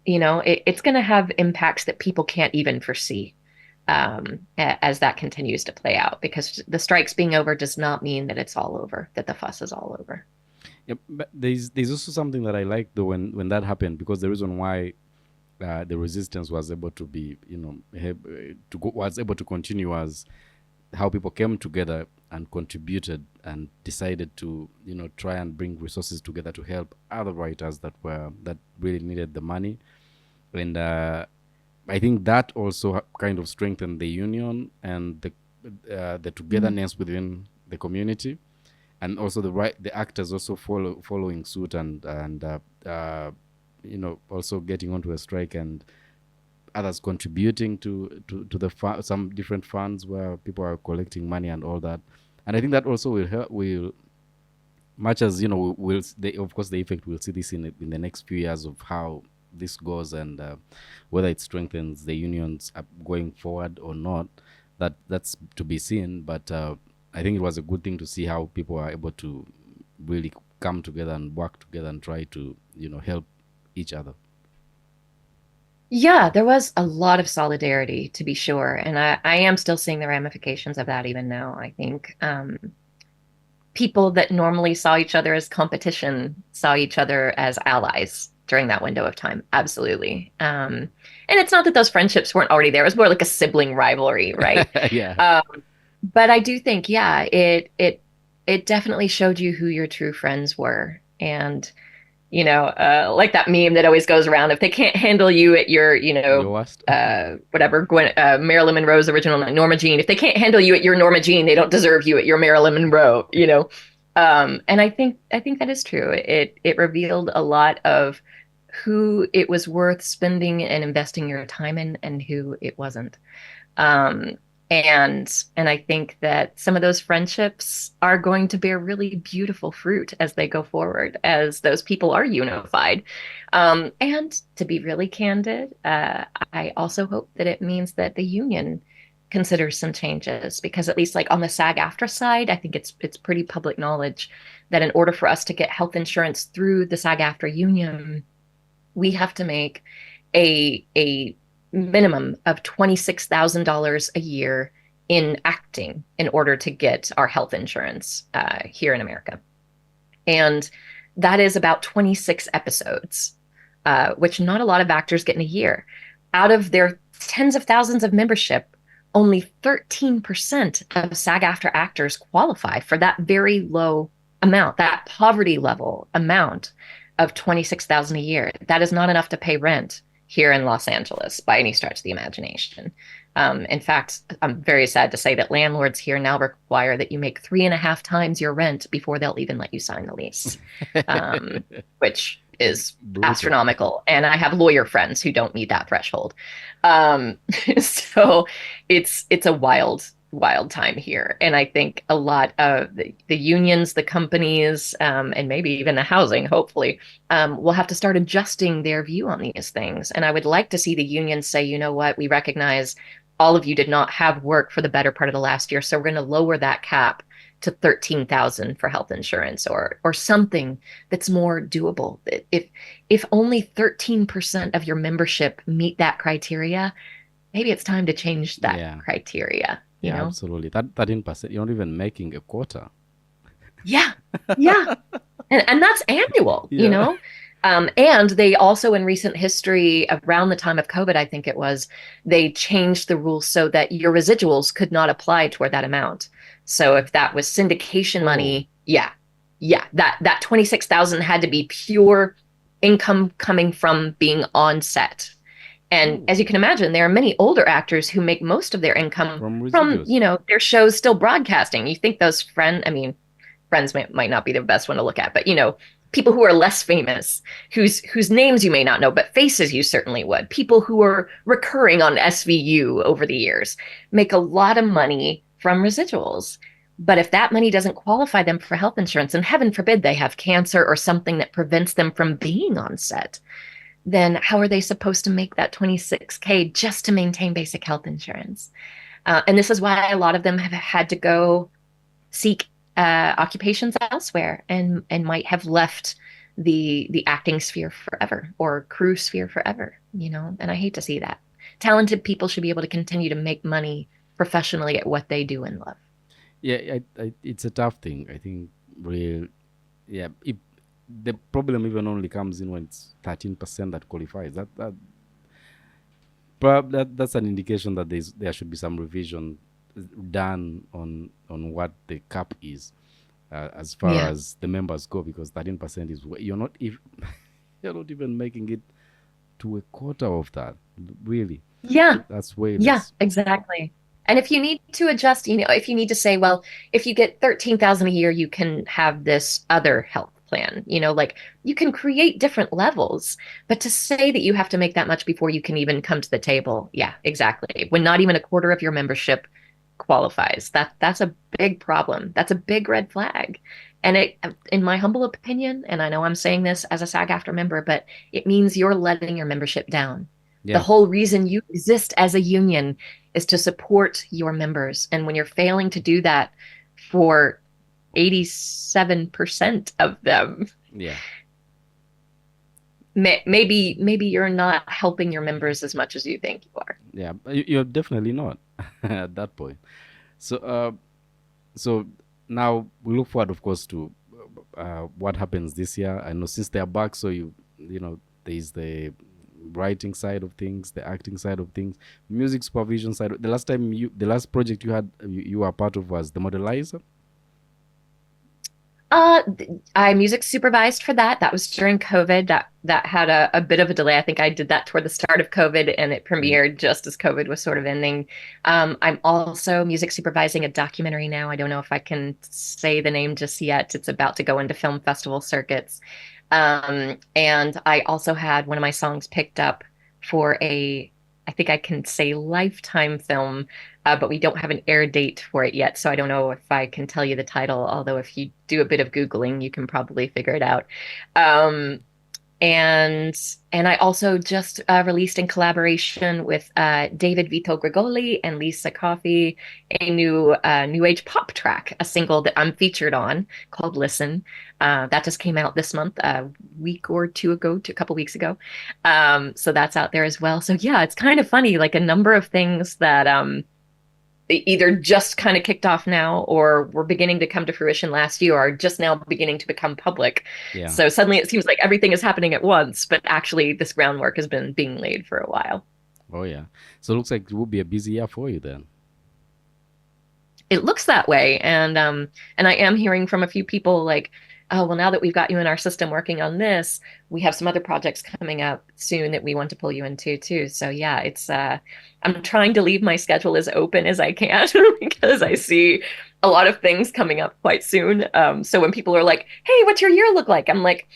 it's going to have impacts that people can't even foresee as that continues to play out, because the strikes being over does not mean that it's all over, that the fuss is all over. Yep, but there's also something that I like though when that happened, because the reason why the resistance was able to be, was able to continue was how people came together and contributed and decided to, try and bring resources together to help other writers that really needed the money. And I think that also kind of strengthened the union and the togetherness within the community, and also the actors also following suit and also getting onto a strike, and others contributing to some different funds where people are collecting money and all that. And I think that also will help. Will much as of course the effect, we'll see this in the next few years of how this goes, and whether it strengthens the unions going forward or not. That's to be seen. But I think it was a good thing to see how people are able to really come together and work together and try to help each other. Yeah, there was a lot of solidarity, to be sure. And I am still seeing the ramifications of that even now. I think people that normally saw each other as competition saw each other as allies during that window of time. Absolutely. And it's not that those friendships weren't already there. It was more like a sibling rivalry, right? Yeah. But I do think, yeah, it definitely showed you who your true friends were. And like that meme that always goes around, if they can't handle you at your, Your worst. whatever, Marilyn Monroe's original Norma Jean, if they can't handle you at your Norma Jean, they don't deserve you at your Marilyn Monroe, And I think that is true. It revealed a lot of who it was worth spending and investing your time in and who it wasn't. Um, and I think that some of those friendships are going to bear really beautiful fruit as they go forward, as those people are unified. And to be really candid, I also hope that it means that the union considers some changes, because at least like on the SAG-AFTRA side, I think it's pretty public knowledge that in order for us to get health insurance through the SAG-AFTRA union, we have to make a minimum of $26,000 a year in acting in order to get our health insurance here in America. And that is about 26 episodes, which not a lot of actors get in a year. Out of their tens of thousands of membership, only 13% of SAG-AFTRA actors qualify for that very low amount, that poverty level amount of $26,000 a year. That is not enough to pay rent here in Los Angeles by any stretch of the imagination. In fact, I'm very sad to say that landlords here now require that you make 3.5 times your rent before they'll even let you sign the lease, which is Brutal. astronomical. And I have lawyer friends who don't meet that threshold. So it's a wild time here. And I think a lot of the unions, the companies, and maybe even the housing, hopefully, will have to start adjusting their view on these things. And I would like to see the unions say, you know what, we recognize all of you did not have work for the better part of the last year, so we're going to lower that cap to 13,000 for health insurance, or something that's more doable. If only 13% of your membership meet that criteria, maybe it's time to change that criteria. You know? Absolutely. That 13%, you're not even making a quarter. Yeah. And that's annual, and they also, in recent history, around the time of COVID, I think it was, they changed the rules so that your residuals could not apply toward that amount. So if that was syndication money, that 26,000 had to be pure income coming from being on set. And as you can imagine, there are many older actors who make most of their income from their shows still broadcasting. You think those friends might not be the best one to look at, but people who are less famous, whose names you may not know, but faces you certainly would. People who are recurring on SVU over the years make a lot of money from residuals. But if that money doesn't qualify them for health insurance, and heaven forbid they have cancer or something that prevents them from being on set, then how are they supposed to make that $26K just to maintain basic health insurance? And this is why a lot of them have had to go seek occupations elsewhere and might have left the acting sphere forever or crew sphere forever, you know, and I hate to see that. Talented people should be able to continue to make money professionally at what they do and love. Yeah, it's a tough thing. I think real. Yeah, the problem even only comes in when it's 13% that qualifies. That's an indication that there should be some revision done on what the cap is, as far Yeah. as the members go, because 13% is you're not if you're not even making it to a quarter of that. Really, Yeah. that's way Yeah, less. exactly. And if you need to adjust, you know, if you need to say, well, if you get 13,000 a year, you can have this other health plan, you know, like you can create different levels, but to say that you have to make that much before you can even come to the table, yeah, exactly. When not even a quarter of your membership qualifies, that's a big problem. That's a big red flag. And it, in my humble opinion, and I know I'm saying this as a SAG-AFTRA member, but it means you're letting your membership down. The Yeah, whole reason you exist as a union is to support your members. And when you're failing to do that for 87% of them, yeah, maybe you're not helping your members as much as you think you are. yeah. You're definitely not at that point. So now we look forward, of course, to what happens this year. I know since they're back, so you know there's the writing side of things, the acting side of things, music supervision side. The last project you were part of was the Modelizer. Uh, I music supervised for that. That was during COVID. That had a bit of a delay. I think I did that toward the start of COVID, and it Mm. premiered just as COVID was sort of ending. I'm also music supervising a documentary now. I don't know if I can say the name just yet. It's about to go into film festival circuits. And I also had one of my songs picked up for I think I can say Lifetime film, but we don't have an air date for it yet. So I don't know if I can tell you the title, although if you do a bit of Googling, you can probably figure it out. Um, and and I also just released in collaboration with David Vito Grigoli and Lisa Coffey a new age pop track, a single that I'm featured on called "Listen." That just came out this month, a week or two ago, a couple weeks ago. So that's out there as well. So yeah, it's kind of funny, like a number of things that either just kind of kicked off now or were beginning to come to fruition last year or are just now beginning to become public. Yeah. So suddenly it seems like everything is happening at once, but actually this groundwork has been being laid for a while. Oh yeah. So it looks like it will be a busy year for you then. It looks that way, and I am hearing from a few people like, oh well, now that we've got you in our system working on this, we have some other projects coming up soon that we want to pull you into too. So yeah, it's I'm trying to leave my schedule as open as I can because I see a lot of things coming up quite soon. So when people are like, hey, what's your year look like, I'm like,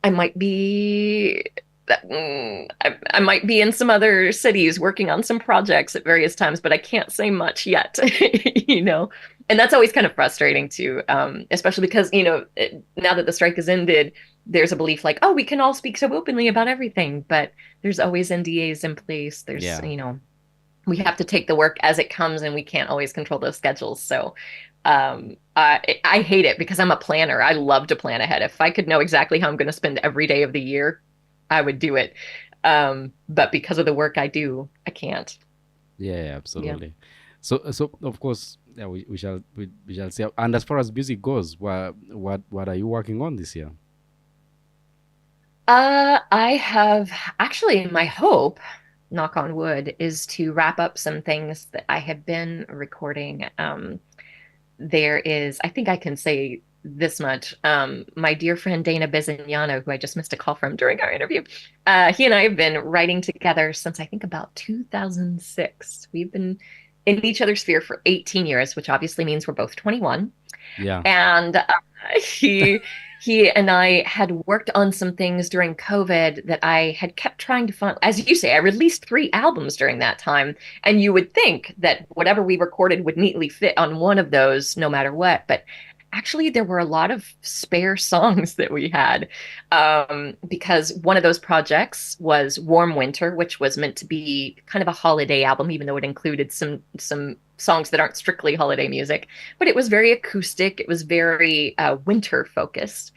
I might be I might be in some other cities working on some projects at various times, but I can't say much yet, you know. And that's always kind of frustrating too, especially because, you know, now that the strike has ended, there's a belief like, oh, we can all speak so openly about everything, but there's always NDAs in place. There's, Yeah. you know, we have to take the work as it comes and we can't always control those schedules. So I hate it because I'm a planner. I love to plan ahead. If I could know exactly how I'm going to spend every day of the year, I would do it. But because of the work I do, I can't. Yeah, yeah, Yeah. absolutely. So of course, yeah, we shall see. And as far as music goes, what are you working on this year? I have actually my hope, knock on wood, is to wrap up some things that I have been recording. There is, I think I can say this much. My dear friend Dana Bizignano, who I just missed a call from during our interview, he and I have been writing together since I think about 2006. We've been in each other's sphere for 18 years, which obviously means we're both 21. Yeah. And he he and I had worked on some things during COVID that I had kept trying to find. As you say, I released 3 albums during that time, and you would think that whatever we recorded would neatly fit on one of those, no matter what. But actually, there were a lot of spare songs that we had, because one of those projects was Warm Winter, which was meant to be kind of a holiday album, even though it included some songs that aren't strictly holiday music. But it was very acoustic. It was very winter focused.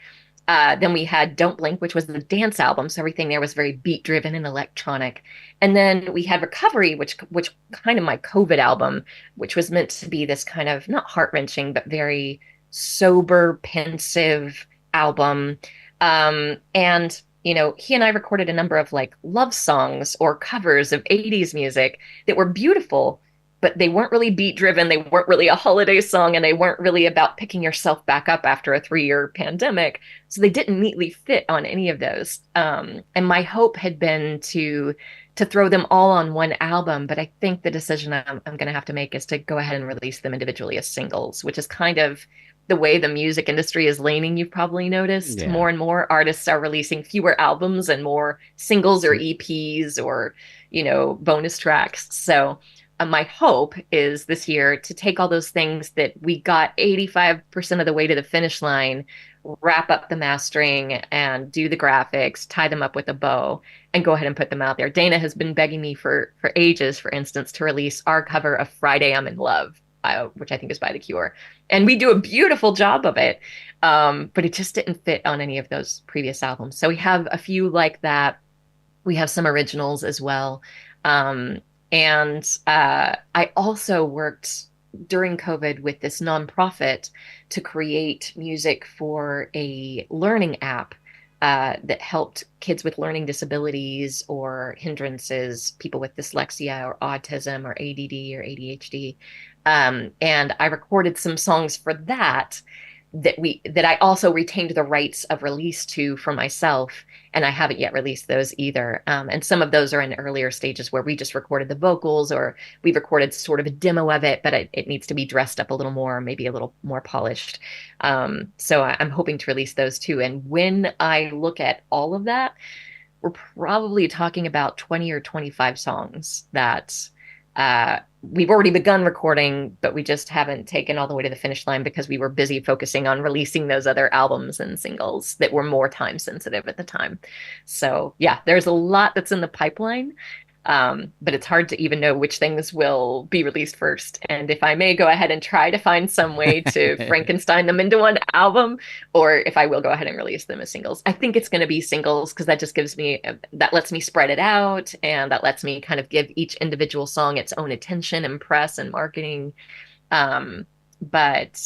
Then we had Don't Blink, which was the dance album, so everything there was very beat driven and electronic. And then we had Recovery, which kind of my COVID album, which was meant to be this kind of not heart wrenching, but very sober, pensive album. And he and I recorded a number of like love songs or covers of 80s music that were beautiful, but they weren't really beat driven. They weren't really a holiday song, and they weren't really about picking yourself back up after a 3-year pandemic. So they didn't neatly fit on any of those. And my hope had been to throw them all on one album, but I think the decision I'm going to have to make is to go ahead and release them individually as singles, which is kind of the way the music industry is leaning. You've probably noticed Yeah. more and more artists are releasing fewer albums and more singles or EPs or bonus tracks. So my hope is this year to take all those things that we got 85% of the way to the finish line, wrap up the mastering and do the graphics, tie them up with a bow, and go ahead and put them out there. Dana has been begging me for ages, for instance, to release our cover of Friday I'm in Love, which I think is by The Cure. And we do a beautiful job of it, but it just didn't fit on any of those previous albums. So we have a few like that. We have some originals as well. And I also worked during COVID with this nonprofit to create music for a learning app that helped kids with learning disabilities or hindrances, people with dyslexia or autism or ADD or ADHD. And I recorded some songs for that I also retained the rights of release to for myself, and I haven't yet released those either. And some of those are in earlier stages where we just recorded the vocals, or we recorded sort of a demo of it, but it needs to be dressed up a little more, maybe a little more polished. So I'm hoping to release those too. And when I look at all of that, we're probably talking about 20 or 25 songs that we've already begun recording, but we just haven't taken all the way to the finish line because we were busy focusing on releasing those other albums and singles that were more time sensitive at the time. So yeah, there's a lot that's in the pipeline. But it's hard to even know which things will be released first. And if I may go ahead and try to find some way to Frankenstein them into one album, or if I will go ahead and release them as singles. I think it's going to be singles because that just that lets me spread it out, and that lets me kind of give each individual song its own attention and press and marketing. Um, but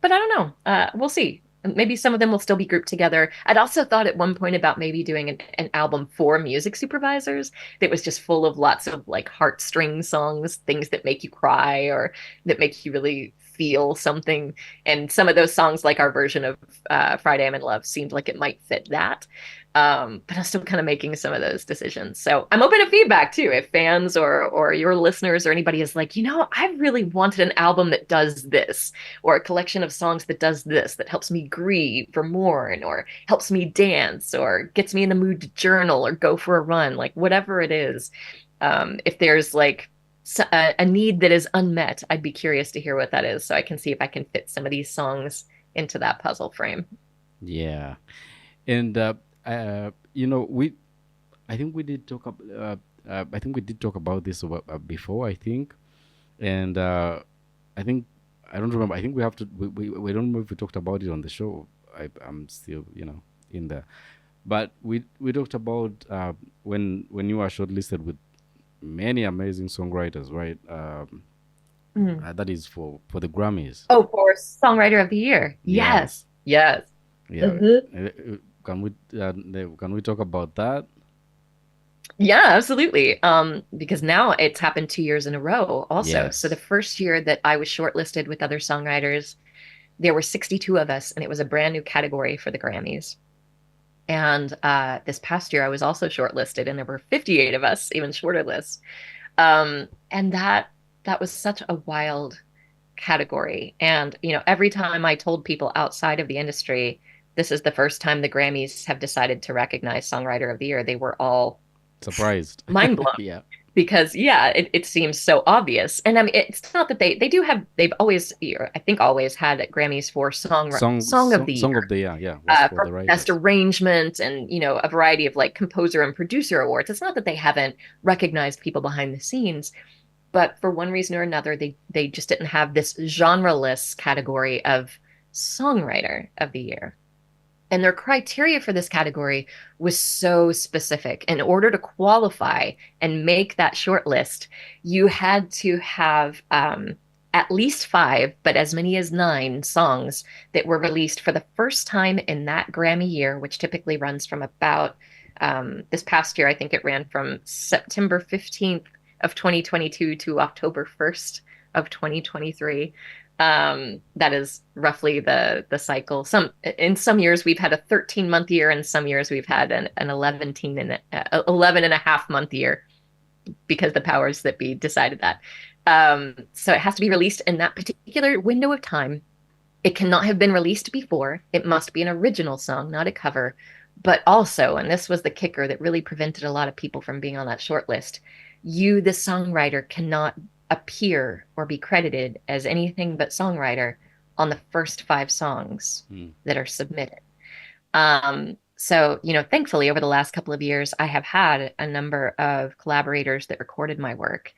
I don't know. We'll see. Maybe some of them will still be grouped together. I'd also thought at one point about maybe doing an album for music supervisors that was just full of lots of like heartstring songs, things that make you cry or that make you really feel something. And some of those songs, like our version of Friday I'm in Love, seemed like it might fit that. But I'm still kind of making some of those decisions. So I'm open to feedback too. If fans or your listeners or anybody is like, I really wanted an album that does this, or a collection of songs that does this, that helps me grieve or mourn, or helps me dance, or gets me in the mood to journal or go for a run, like whatever it is. If there's like a need that is unmet, I'd be curious to hear what that is, so I can see if I can fit some of these songs into that puzzle frame. Yeah. And we I think we did talk I think we did talk about this before, I think. And I think I don't remember. I think we have to we don't know if we talked about it on the show. I'm still, in there. But we talked about when you are shortlisted with many amazing songwriters, right? Mm. That is for the Grammys. Oh, for Songwriter of the Year. Yeah. Yes. Yes. Yeah. Mhm. Can we talk about that? Yeah, absolutely. Because now it's happened 2 years in a row also. So the Yes. first year that I was shortlisted with other songwriters, there were 62 of us, and it was a brand new category for the Grammys. And this past year, I was also shortlisted, and there were 58 of us, even shorter lists. And that was such a wild category. And every time I told people outside of the industry, this is the first time the Grammys have decided to recognize Songwriter of the Year, they were all Surprised. mind blown. Yeah. because yeah, it seems so obvious. And I mean, it's not that they do have, they've always, I think always had Grammys for song of the Song year, of the year, yeah, was for the for best writers. arrangement, and a variety of like composer and producer awards. It's not that they haven't recognized people behind the scenes, but for one reason or another, they just didn't have this genreless category of songwriter of the year. And their criteria for this category was so specific. In order to qualify and make that short list, you had to have at least five, but as many as nine songs that were released for the first time in that Grammy year, which typically runs from about this past year, I think it ran from September 15th of 2022 to October 1st of 2023. That is roughly the cycle. In some years we've had a 13-month year, and some years we've had an 11 and a half month year, because the powers that be decided that. So it has to be released in that particular window of time. It cannot have been released before. It must be an original song, not a cover. But also, and this was the kicker that really prevented a lot of people from being on that short list, you, the songwriter, cannot appear or be credited as anything but songwriter on the first five songs Mm. that are submitted. So, thankfully, over the last couple of years, I have had a number of collaborators that recorded my work.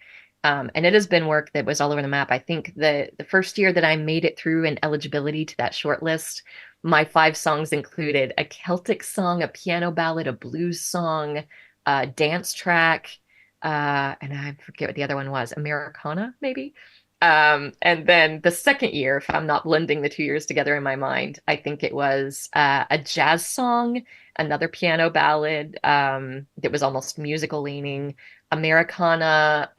And it has been work that was all over the map. I think the first year that I made it through in eligibility to that short list, my five songs included a Celtic song, a piano ballad, a blues song, a dance track, and I forget what the other one was, Americana, maybe. And then the second year, if I'm not blending the 2 years together in my mind, I think it was a jazz song, another piano ballad that was almost musical leaning, Americana.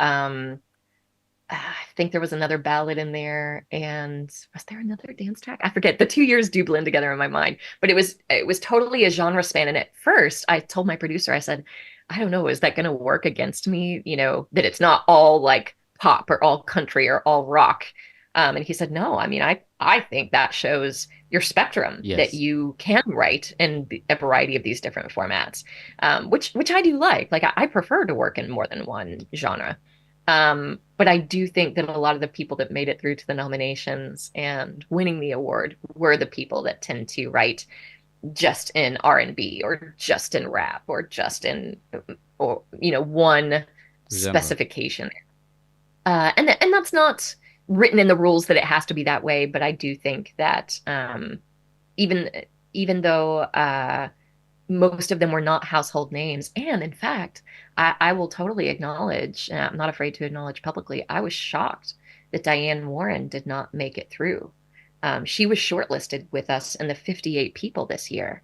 I think there was another ballad in there, and was there another dance track? I forget. The 2 years do blend together in my mind, but it was totally a genre span. And at first, I told my producer, I said, I don't know, is that going to work against me? That it's not all like pop or all country or all rock. And he said, no. I mean, I think that shows your spectrum, that Yes. you can write in a variety of these different formats, which I do like. Like I prefer to work in more than one genre. But I do think that a lot of the people that made it through to the nominations and winning the award were the people that tend to write just in R&B or just in rap or just in, or one Genre. specification. And that's not written in the rules that it has to be that way, but I do think that even even though most of them were not household names. And in fact, I will totally acknowledge, and I'm not afraid to acknowledge publicly, I was shocked that Diane Warren did not make it through. She was shortlisted with us in the 58 people this year,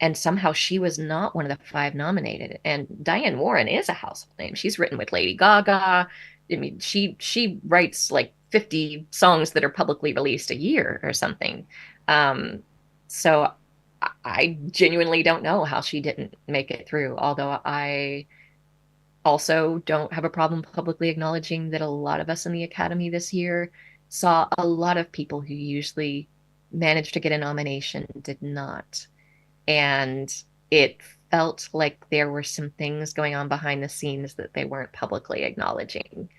and somehow she was not one of the five nominated. And Diane Warren is a household name. She's written with Lady Gaga. I mean, she writes like 50 songs that are publicly released a year or something. So I genuinely don't know how she didn't make it through, although I also don't have a problem publicly acknowledging that a lot of us in the Academy this year saw a lot of people who usually managed to get a nomination did not. And it felt like there were some things going on behind the scenes that they weren't publicly acknowledging.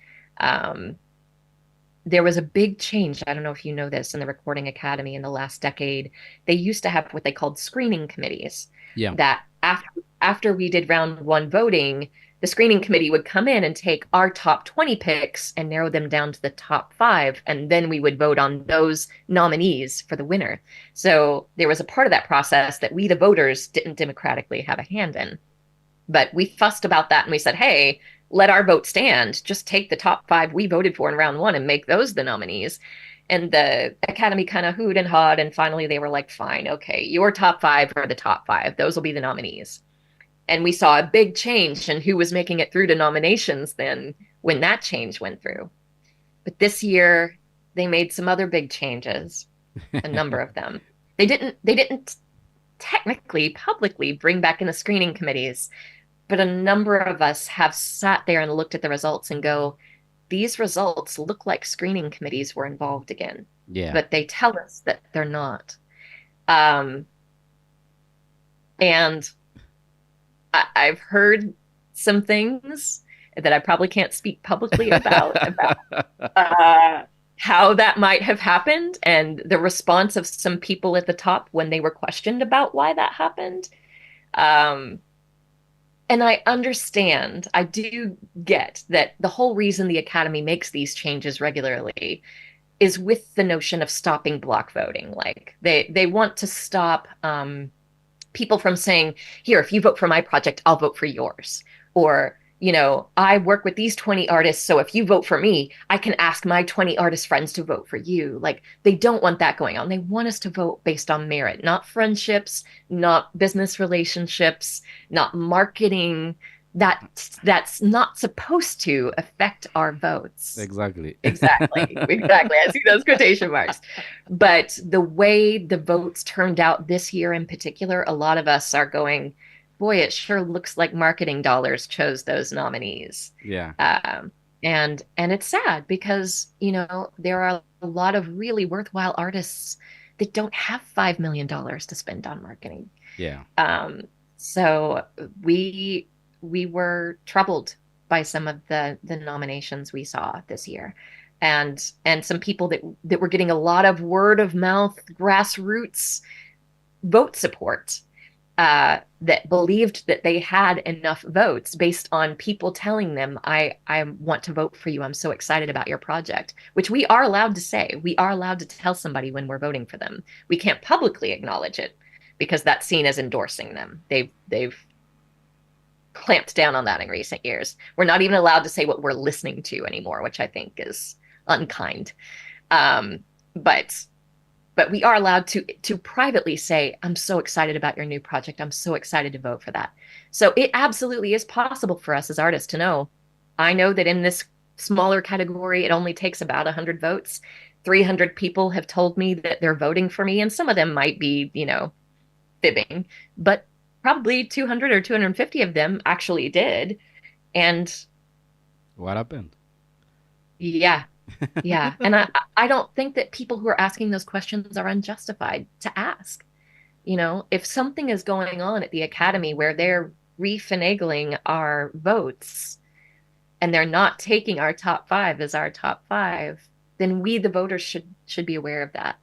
Um, there was a big change. I don't know if you know this, in the Recording Academy in the last decade. They used to have what they called screening committees, Yeah. that after we did round one voting, the screening committee would come in and take our top 20 picks and narrow them down to the top five. And then we would vote on those nominees for the winner. So there was a part of that process that we, the voters, didn't democratically have a hand in. But we fussed about that and we said, hey, let our vote stand. Just take the top five we voted for in round one and make those the nominees. And the Academy kind of hooed and hawed. And finally, they were like, fine, okay, your top five are the top five. Those will be the nominees. And we saw a big change in who was making it through to nominations then when that change went through. But this year, they made some other big changes, a number of them. They didn't technically publicly bring back in the screening committees, but a number of us have sat there and looked at the results and go, these results look like screening committees were involved again, Yeah. but they tell us that they're not. Um, and I've heard some things that I probably can't speak publicly about uh, how that might have happened and the response of some people at the top when they were questioned about why that happened. Um, and I understand, I do get that the whole reason the Academy makes these changes regularly is with the notion of stopping block voting. Like they want to stop people from saying, here, if you vote for my project, I'll vote for yours. Or, I work with these 20 artists, so if you vote for me, I can ask my 20 artist friends to vote for you. Like, they don't want that going on. They want us to vote based on merit, not friendships, not business relationships, not marketing. That's not supposed to affect our votes. Exactly. Exactly. Exactly. I see those quotation marks. But the way the votes turned out this year in particular, a lot of us are going, boy, it sure looks like marketing dollars chose those nominees. Yeah. And it's sad because, there are a lot of really worthwhile artists that don't have $5 million to spend on marketing. Yeah. So we were troubled by some of the nominations we saw this year, and some people that were getting a lot of word of mouth grassroots vote support, that believed that they had enough votes based on people telling them, I want to vote for you. I'm so excited about your project, which we are allowed to say. We are allowed to tell somebody when we're voting for them. We can't publicly acknowledge it because that's seen as endorsing them. They've clamped down on that in recent years. We're not even allowed to say what we're listening to anymore, which I think is unkind. But we are allowed to privately say, I'm so excited about your new project. I'm so excited to vote for that. So it absolutely is possible for us as artists to know. I know that in this smaller category, it only takes about 100 votes. 300 people have told me that they're voting for me, and some of them might be, fibbing, but probably 200 or 250 of them actually did. And What happened? yeah, yeah. And I don't think that people who are asking those questions are unjustified to ask. If something is going on at the Academy where they're refinagling our votes and they're not taking our top five as our top five, then we, the voters, should be aware of that.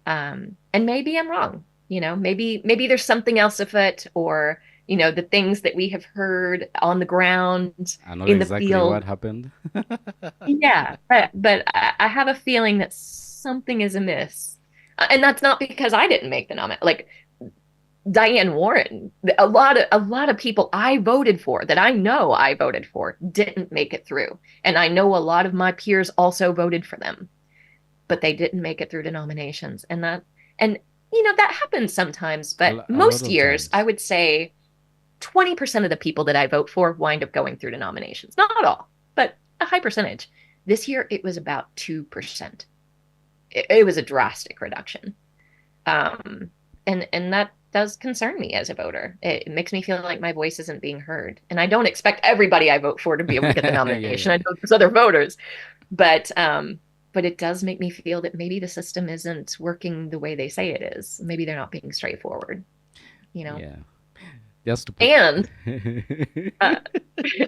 And maybe I'm wrong. Maybe there's something else afoot, or the things that we have heard on the ground I know in the exactly what field. happened. Yeah, but I have a feeling that something is amiss. And that's not because I didn't make the nomination. Like Diane Warren, a lot of people I voted for, that I know I voted for, didn't make it through. And I know a lot of my peers also voted for them, but they didn't make it through to nominations. And that happens sometimes, but A lot most of years, I times. would say 20% of the people that I vote for wind up going through to nominations. Not all, but a high percentage. This year, it was about 2%. It was a drastic reduction. And that does concern me as a voter. It makes me feel like my voice isn't being heard. And I don't expect everybody I vote for to be able to get the Yeah, nomination. yeah. I know there's other voters, but it does make me feel that maybe the system isn't working the way they say it is. Maybe they're not being straightforward, you know. Yeah. Just to put. And uh,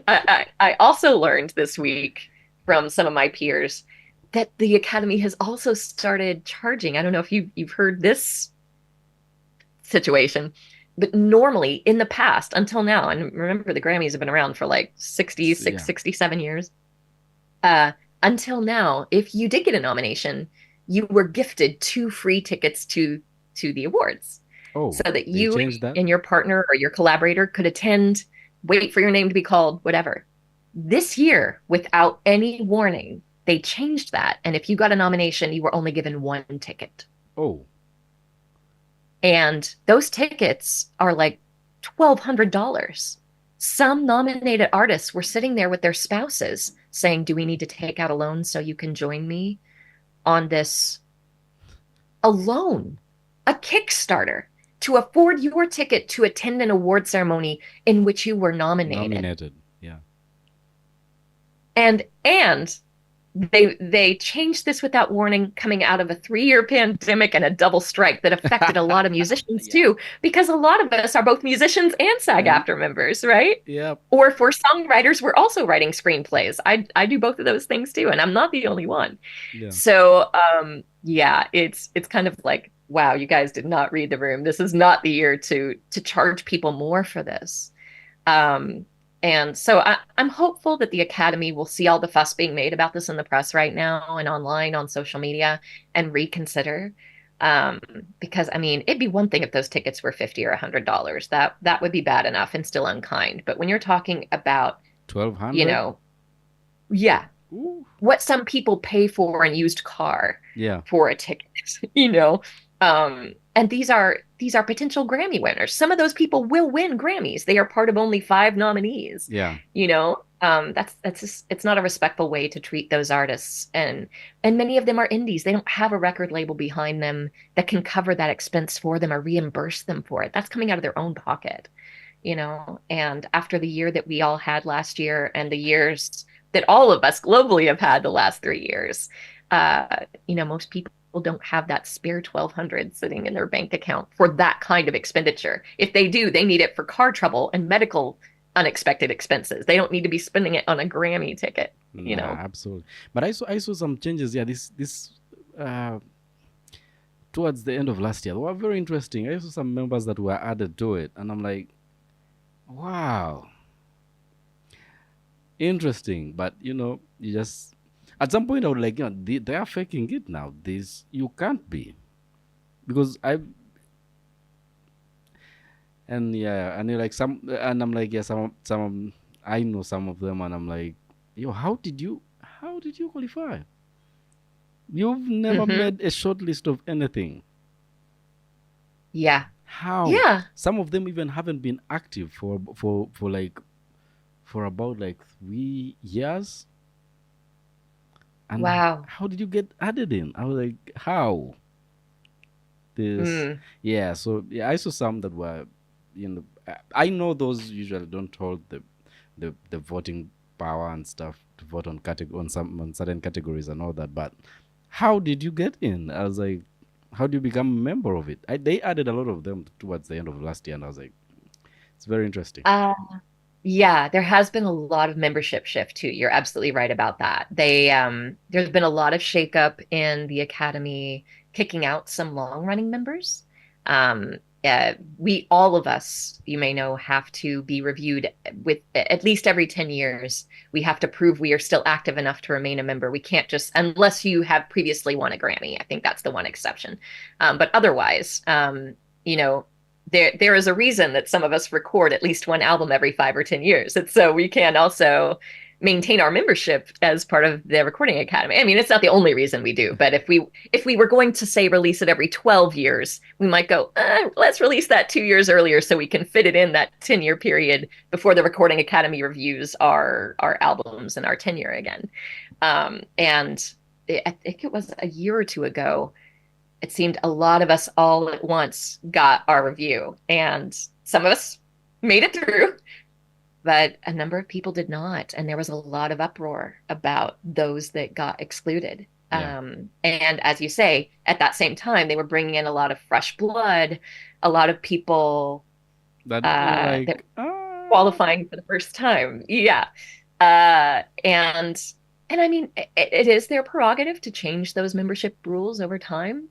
I also learned this week from some of my peers that the Academy has also started charging. I don't know if you've heard this situation, but normally in the past, until now, and remember the Grammys have been around for like 66, Yeah. 67 years. Uh, until now, if you did get a nomination, you were gifted 2 free tickets to the awards, Oh, so that they you changed that? and your partner or your collaborator could attend, wait for your name to be called, whatever. This year, without any warning, they changed that. And if you got a nomination, you were only given 1 ticket. Oh, And those tickets are like $1,200. Some nominated artists were sitting there with their spouses saying, do we need to take out a loan so you can join me on this alone, a Kickstarter to afford your ticket to attend an award ceremony in which you were nominated. nominated. Yeah. And they changed this without warning, coming out of a 3-year pandemic and a double strike that affected a lot of musicians Yeah. too, because a lot of us are both musicians and And SAG-AFTRA members, right? yeah. Or for songwriters, we're also writing screenplays. I do both of those things too, and I'm not the only one. Yeah. So yeah, it's kind of like, wow, you guys did not read the room. This is not the year to charge people more for this. Um, and so I'm hopeful that the Academy will see all the fuss being made about this in the press right now and online on social media and reconsider. Um, because I mean, it'd be one thing if those tickets were 50 or $100. That would be bad enough and still unkind. But when you're talking about, you 1200. know, yeah, Ooh. what some people pay for an used car Yeah. for a ticket, and these are potential Grammy winners. Some of those people will win Grammys. They are part of only 5 nominees. Yeah. That's just, it's not a respectful way to treat those artists. And many of them are indies. They don't have a record label behind them that can cover that expense for them or reimburse them for it. That's coming out of their own pocket. And after the year that we all had last year and the years that all of us globally have had the last 3 years, most people don't have that spare 1,200 sitting in their bank account for that kind of expenditure. If they do, they need it for car trouble and medical unexpected expenses. They don't need to be spending it on a Grammy ticket, you Nah, know. absolutely. But I saw some changes. Yeah, this uh towards the end of last year, they were very interesting. I saw some members that were added to it, and I'm like, wow, interesting. But you just at some point I would like, they are faking it now. This you can't be, because I and yeah, and you're like and I'm like, yeah, some I know some of them, and I'm like, yo, how did you qualify? You've never Hmm. made a short list of anything. Yeah. How? Yeah. Some of them even haven't been active for about like 3 years. And Wow. how did you get added in? I was like, how? This, Mm. yeah. So yeah, I saw some that were, I know those usually don't hold the voting power and stuff to vote on on certain categories and all that. But how did you get in? I was like, how do you become a member of it? They added a lot of them towards the end of last year, and I was like, it's very interesting. Uh, Yeah, there has been a lot of membership shift too. You're absolutely right about that. There's been a lot of shakeup in the academy, kicking out some long-running members. Um, we all of us, you may know, have to be reviewed with at least every 10 years. We have to prove we are still active enough to remain a member. We can't just, unless you have previously won a Grammy. I think that's the one exception. But otherwise, you know, there is a reason that some of us record at least one album every 5 or 10 years. And so we can also maintain our membership as part of the recording academy. I mean, it's not the only reason we do, but if we were going to say release it every 12 years, we might go, let's release that 2 years earlier so we can fit it in that 10-year period before the recording academy reviews our albums and our tenure again. And I think it was a year or two ago, it seemed a lot of us all at once got our review, and some of us made it through, but a number of people did not. And there was a lot of uproar about those that got excluded. Yeah. And as you say, at that same time, they were bringing in a lot of fresh blood, a lot of people That you're that like, qualifying for the first time. Yeah. And I mean, it is their prerogative to change those membership rules over time.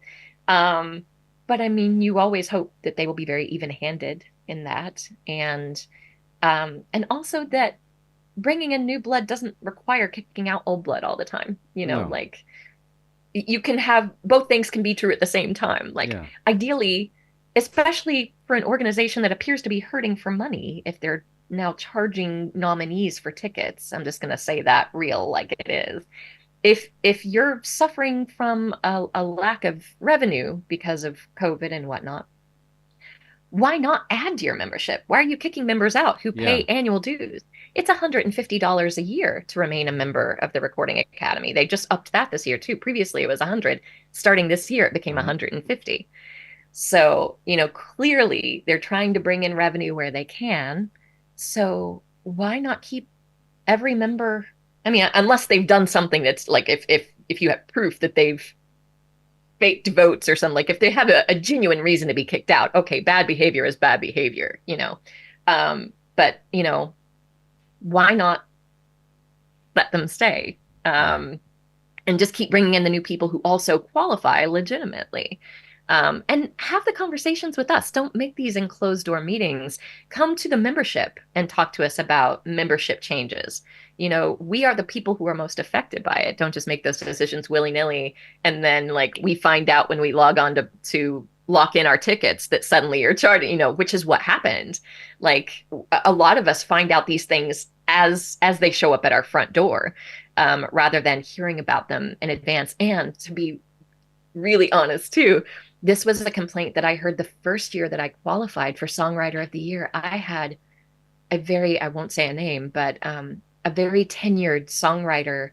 Um, but I mean, you always hope that they will be very even-handed in that, and also that bringing in new blood doesn't require kicking out old blood all the time. no. Like you can have both things can be true at the same time. Like Yeah. ideally, especially for an organization that appears to be hurting for money, if they're now charging nominees for tickets, I'm just going to say that real like it is. If you're suffering from a lack of revenue because of COVID and whatnot, why not add to your membership? Why are you kicking members out who Yeah. pay annual dues? It's $150 a year to remain a member of the Recording Academy. They just upped that this year too. Previously it was 100. Starting this year it became Uh-huh. 150. So, clearly they're trying to bring in revenue where they can. So, why not keep every member? I mean, unless they've done something that's like if you have proof that they've faked votes or something, like if they have a genuine reason to be kicked out, okay, bad behavior is bad behavior, you know. But you know, why not let them stay? Yeah. And just keep bringing in the new people who also qualify legitimately. And have the conversations with us. Don't make these enclosed door meetings. Come to the membership and talk to us about membership changes. You know, we are the people who are most affected by it. Don't just make those decisions willy nilly. And then, like, we find out when we log on to lock in our tickets that suddenly you're charging, you know, which is what happened. Like, a lot of us find out these things as they show up at our front door, rather than hearing about them in advance. And to be really honest too, this was a complaint that I heard the first year that I qualified for Songwriter of the Year. I had a very, I won't say a name, but a very tenured songwriter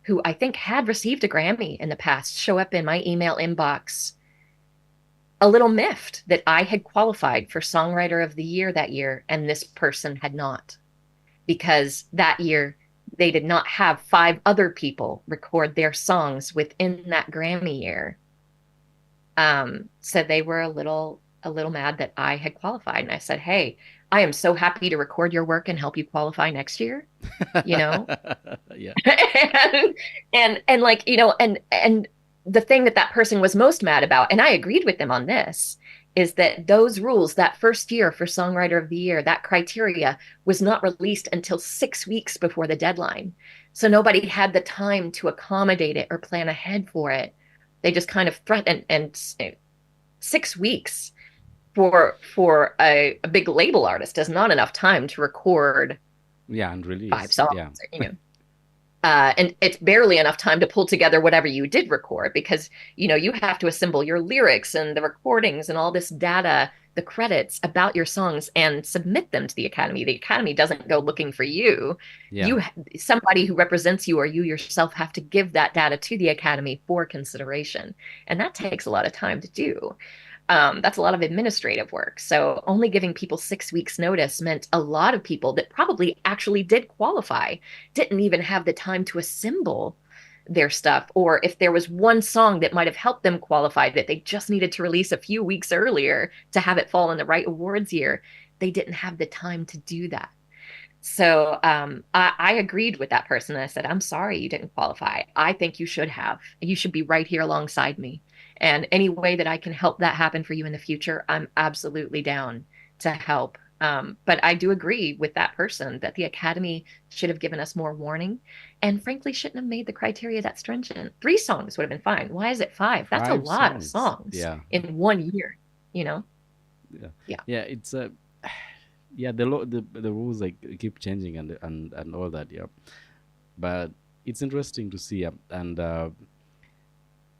who I think had received a Grammy in the past show up in my email inbox a little miffed that I had qualified for Songwriter of the Year that year and this person had not, because that year they did not have 5 other people record their songs within that Grammy year. So they were a little mad that I had qualified. And I said, hey, I am so happy to record your work and help you qualify next year, you know? Yeah. And like, you know, and the thing that that person was most mad about, and I agreed with them on this, is that those rules that first year for Songwriter of the Year, that criteria was not released until 6 weeks before the deadline. So nobody had the time to accommodate it or plan ahead for it. They just kind of threatened, and 6 weeks for a big label artist is not enough time to record Yeah, and 5 release. songs, Yeah. you know. And it's barely enough time to pull together whatever you did record, because you know you have to assemble your lyrics and the recordings and all this data, the credits about your songs, and submit them to the Academy. The Academy doesn't go looking for you. Yeah. You, somebody who represents you or you yourself, have to give that data to the Academy for consideration, and that takes a lot of time to do. That's a lot of administrative work. So only giving people 6 weeks notice meant a lot of people that probably actually did qualify didn't even have the time to assemble their stuff. Or if there was one song that might have helped them qualify that they just needed to release a few weeks earlier to have it fall in the right awards year, they didn't have the time to do that. So I agreed with that person. I said, I'm sorry you didn't qualify. I think you should have. You should be right here alongside me. And any way that I can help that happen for you in the future, I'm absolutely down to help. But I do agree with that person that the Academy should have given us more warning, and frankly shouldn't have made the criteria that stringent. 3 songs would have been fine. Why is it 5? That's a Five lot of songs. songs Yeah. in one year, you know? Yeah. Yeah. Yeah. It's yeah, the rules like keep changing and all that. Yeah. But it's interesting to see. And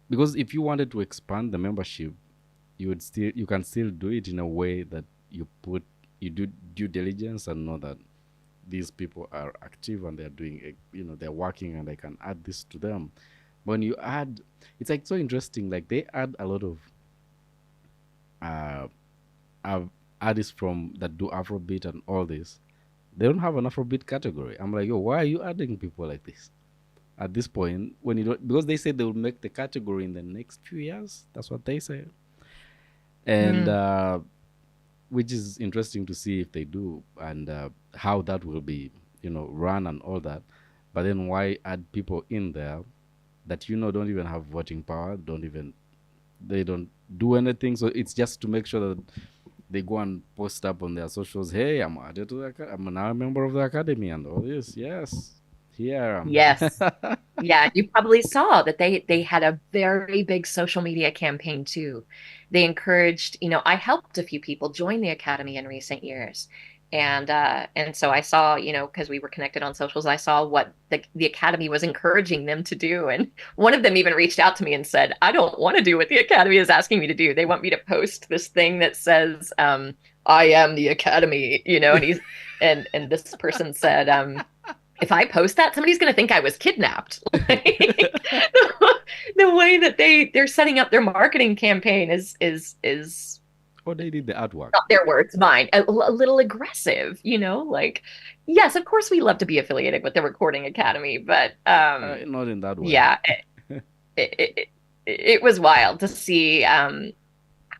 because if you wanted to expand the membership, you can still do it in a way that you do due diligence and know that these people are active and they're doing they're working and I can add this to them. When you add, it's like so interesting. Like they add a lot of uh, uh artists from that do Afrobeat and all this. They don't have an Afrobeat category. I'm like, yo, why are you adding people like this at this point when you don't? Because they say they will make the category in the next few years. That's what they say, and Mm. which is interesting to see if they do and how that will be, run and all that. But then why add people in there that don't even have voting power, they don't do anything. So it's just to make sure that they go and post up on their socials. Hey, I'm added to I'm now a member of the academy and all this. Yes, here Yes. I am. Yeah, you probably saw that they had a very big social media campaign too. They encouraged, I helped a few people join the academy in recent years. And so I saw, because we were connected on socials, I saw what the academy was encouraging them to do. And one of them even reached out to me and said, I don't want to do what the academy is asking me to do. They want me to post this thing that says, I am the academy, and this person said, if I post that, somebody's going to think I was kidnapped. The way that they're setting up their marketing campaign is Oh, they did the artwork. Not their words, mine, a little aggressive, like, yes, of course we love to be affiliated with the Recording Academy, but Not in that way. yeah, it, it, it was wild to see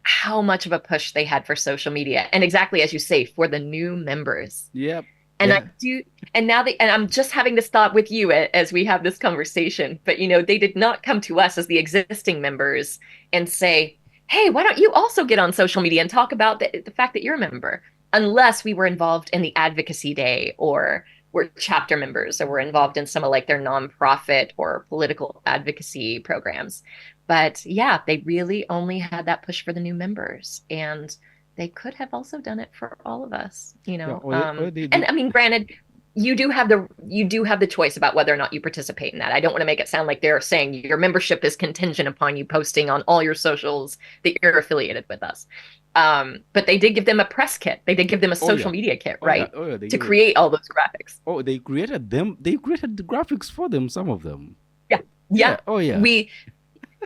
how much of a push they had for social media. And exactly as you say, for the new members. Yep. And I Yeah. do, and now and I'm just having this thought with you as we have this conversation, but they did not come to us as the existing members and say, hey, why don't you also get on social media and talk about the fact that you're a member? Unless we were involved in the advocacy day or we're chapter members or we're involved in some of like their nonprofit or political advocacy programs. But yeah, they really only had that push for the new members. And they could have also done it for all of us, Yeah. Or they and did. I mean, granted, you do have the choice about whether or not you participate in that. I don't want to make it sound like they're saying your membership is contingent upon you posting on all your socials that you're affiliated with us. But they did give them a press kit. They did give them a Oh social yeah. media kit, Oh yeah. right? Oh yeah. They To give it. create all those graphics. Oh, they created them. They created the graphics for them. Some of them. Yeah. Yeah. Yeah. Oh yeah. We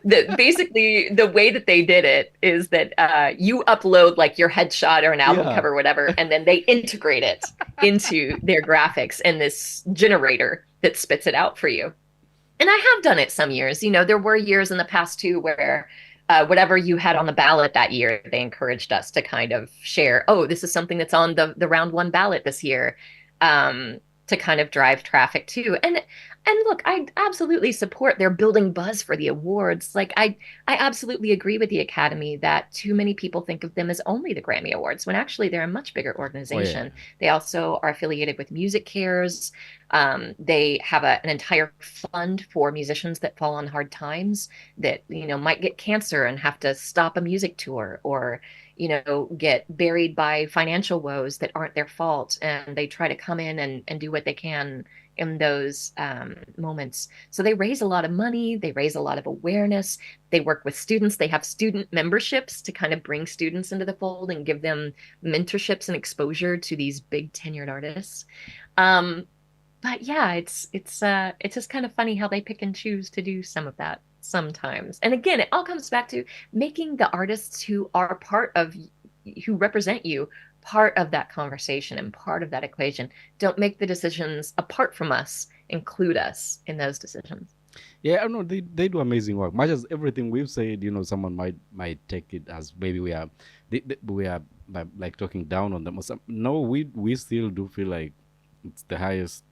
basically the way that they did it is that you upload like your headshot or an album Yeah. cover or whatever, and then they integrate it into their graphics in this generator that spits it out for you. And I have done it some years. There were years in the past too where whatever you had on the ballot that year, they encouraged us to kind of share, oh, this is something that's on the round one ballot this year, to kind of drive traffic too. And look, I absolutely support their building buzz for the awards. Like I absolutely agree with the Academy that too many people think of them as only the Grammy Awards, when actually they're a much bigger Oh yeah. organization. They also are affiliated with Music Cares. They have an entire fund for musicians that fall on hard times, that might get cancer and have to stop a music tour, or get buried by financial woes that aren't their fault, and they try to come in and do what they can in those moments. So they raise a lot of money, they raise a lot of awareness, they work with students, they have student memberships to kind of bring students into the fold and give them mentorships and exposure to these big tenured artists. But yeah, it's just kind of funny how they pick and choose to do some of that sometimes. And again, it all comes back to making the artists who represent you part of that conversation and part of that equation. Don't make the decisions apart from us, include us in those decisions. Yeah, I know they do amazing work. Much as everything we've said, someone might take it as maybe we are like talking down on them. Or some, no, we still do feel like it's the highest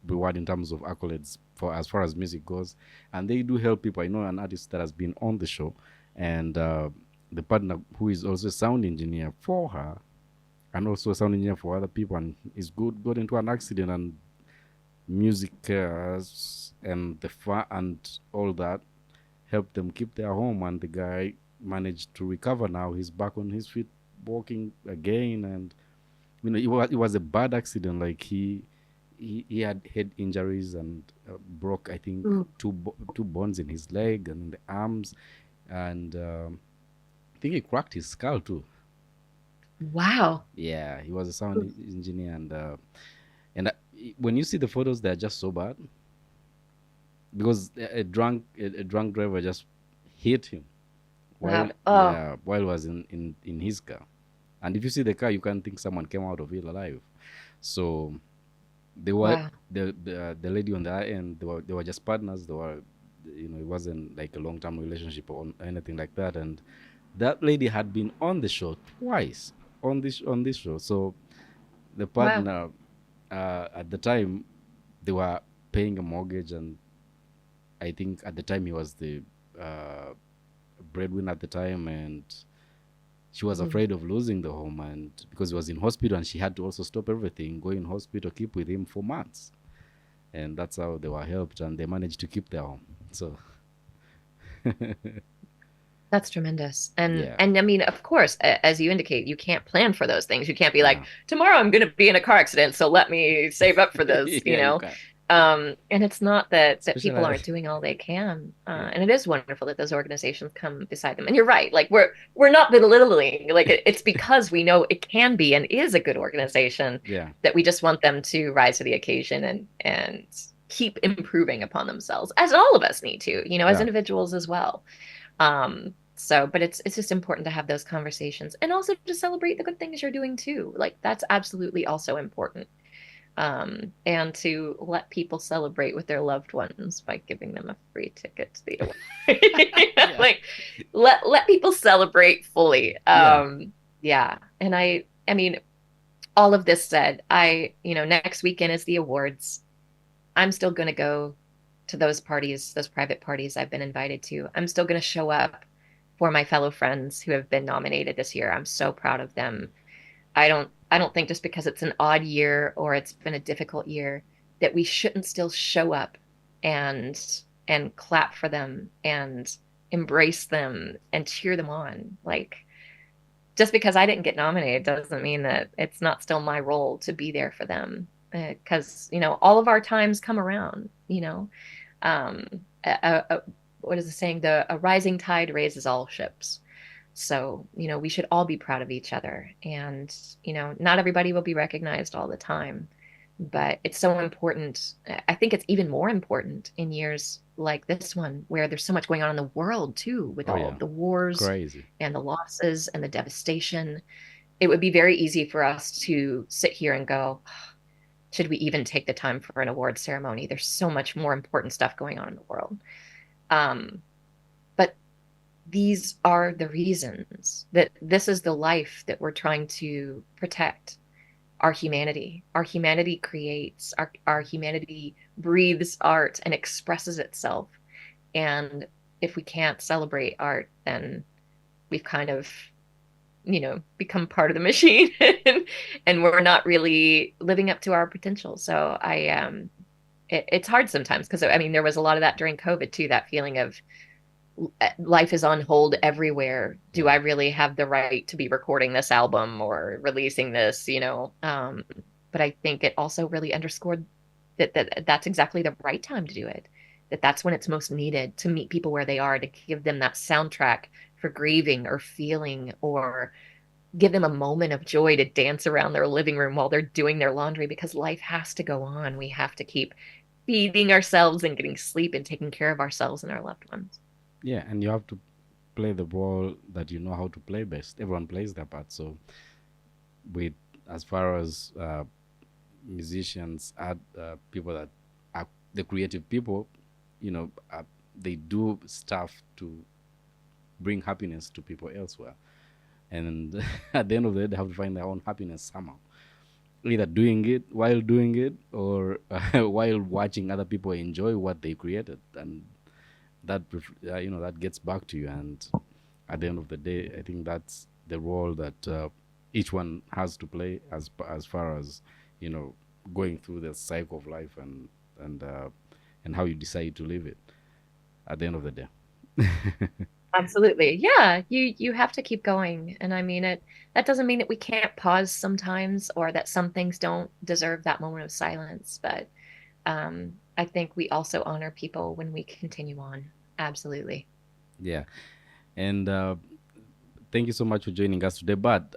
reward in terms of accolades for as far as music goes, and they do help people. I know an artist that has been on the show, and the partner who is also a sound engineer for her, and also a sound engineer for other people, and is got into an accident, and music and and all that helped them keep their home, and the guy managed to recover. Now he's back on his feet, walking again, and it was a bad accident. Like he had head injuries and broke, I think, Ooh, two bones in his leg and in the arms, and I think he cracked his skull too. wow. Yeah, he was a sound engineer, and when you see the photos, they're just so bad because a drunk driver just hit him while, Wow. Oh, yeah, while he was in his car. And if you see the car, you can't think someone came out of it alive. So they were wow. the lady on the other end. They were just partners. They were, it wasn't like a long term relationship or anything like that. And that lady had been on the show twice on this show. So the Wow. partner, at the time, they were paying a mortgage, and I think at the time he was the uh, breadwinner at the time, and she was Mm. afraid of losing the home, and because he was in hospital, and she had to also stop everything, go in hospital, keep with him for months, and that's how they were helped, and they managed to keep their home. So That's tremendous. And yeah, and I mean, of course, as you indicate, you can't plan for those things. You can't be like, yeah, tomorrow I'm going to be in a car accident, so let me save up for this, yeah, you can, And it's not that especially people like, aren't doing all they can. yeah, And it is wonderful that those organizations come beside them. And you're right, like we're not belittling, like it's because we know it can be and is a good organization yeah, that we just want them to rise to the occasion and keep improving upon themselves, as all of us need to, as yeah, individuals as well. Um, So, but it's just important to have those conversations and also to celebrate the good things you're doing too. Like that's absolutely also important. And to let people celebrate with their loved ones by giving them a free ticket to the award. Yeah. Like let people celebrate fully. Yeah. Yeah. And I mean, all of this said, next weekend is the awards. I'm still going to go to those parties, those private parties I've been invited to. I'm still going to show up for my fellow friends who have been nominated this year. I'm so proud of them. I don't think just because it's an odd year or it's been a difficult year that we shouldn't still show up and clap for them and embrace them and cheer them on. Like just because I didn't get nominated doesn't mean that it's not still my role to be there for them. Because, all of our times come around, um, what is the saying? A rising tide raises all ships. So, we should all be proud of each other. And, not everybody will be recognized all the time, but it's so important. I think it's even more important in years like this one, where there's so much going on in the world too, with Oh all yeah. of the wars Crazy. and the losses and the devastation. It would be very easy for us to sit here and go, should we even take the time for an award ceremony? There's so much more important stuff going on in the world. Um, but these are the reasons that this is the life that we're trying to protect. Our humanity. Our humanity creates, our humanity breathes art and expresses itself. And if we can't celebrate art, then we've kind of, become part of the machine and we're not really living up to our potential. So it's hard sometimes because I mean, there was a lot of that during COVID too, that feeling of life is on hold everywhere. Do Yeah. I really have the right to be recording this album or releasing this, but I think it also really underscored that's exactly the right time to do it. That's when it's most needed to meet people where they are, to give them that soundtrack for grieving or feeling, or give them a moment of joy to dance around their living room while they're doing their laundry, because life has to go on. We have to keep feeding ourselves and getting sleep and taking care of ourselves and our loved ones. Yeah, and you have to play the role that you know how to play best. Everyone plays their part. So, with as far as musicians, art people that are the creative people, you know, they do stuff to bring happiness to people elsewhere. And at the end of the day, they have to find their own happiness somehow, either doing it, or while watching other people enjoy what they created, and that gets back to you. And at the end of the day, I think that's the role that each one has to play, as far as you know going through the cycle of life, and and how you decide to live it at the end of the day. Absolutely. Yeah, you have to keep going. And I mean it that doesn't mean that we can't pause sometimes or that some things don't deserve that moment of silence, but I think we also honor people when we continue on. Absolutely. Yeah, and thank you so much for joining us today. But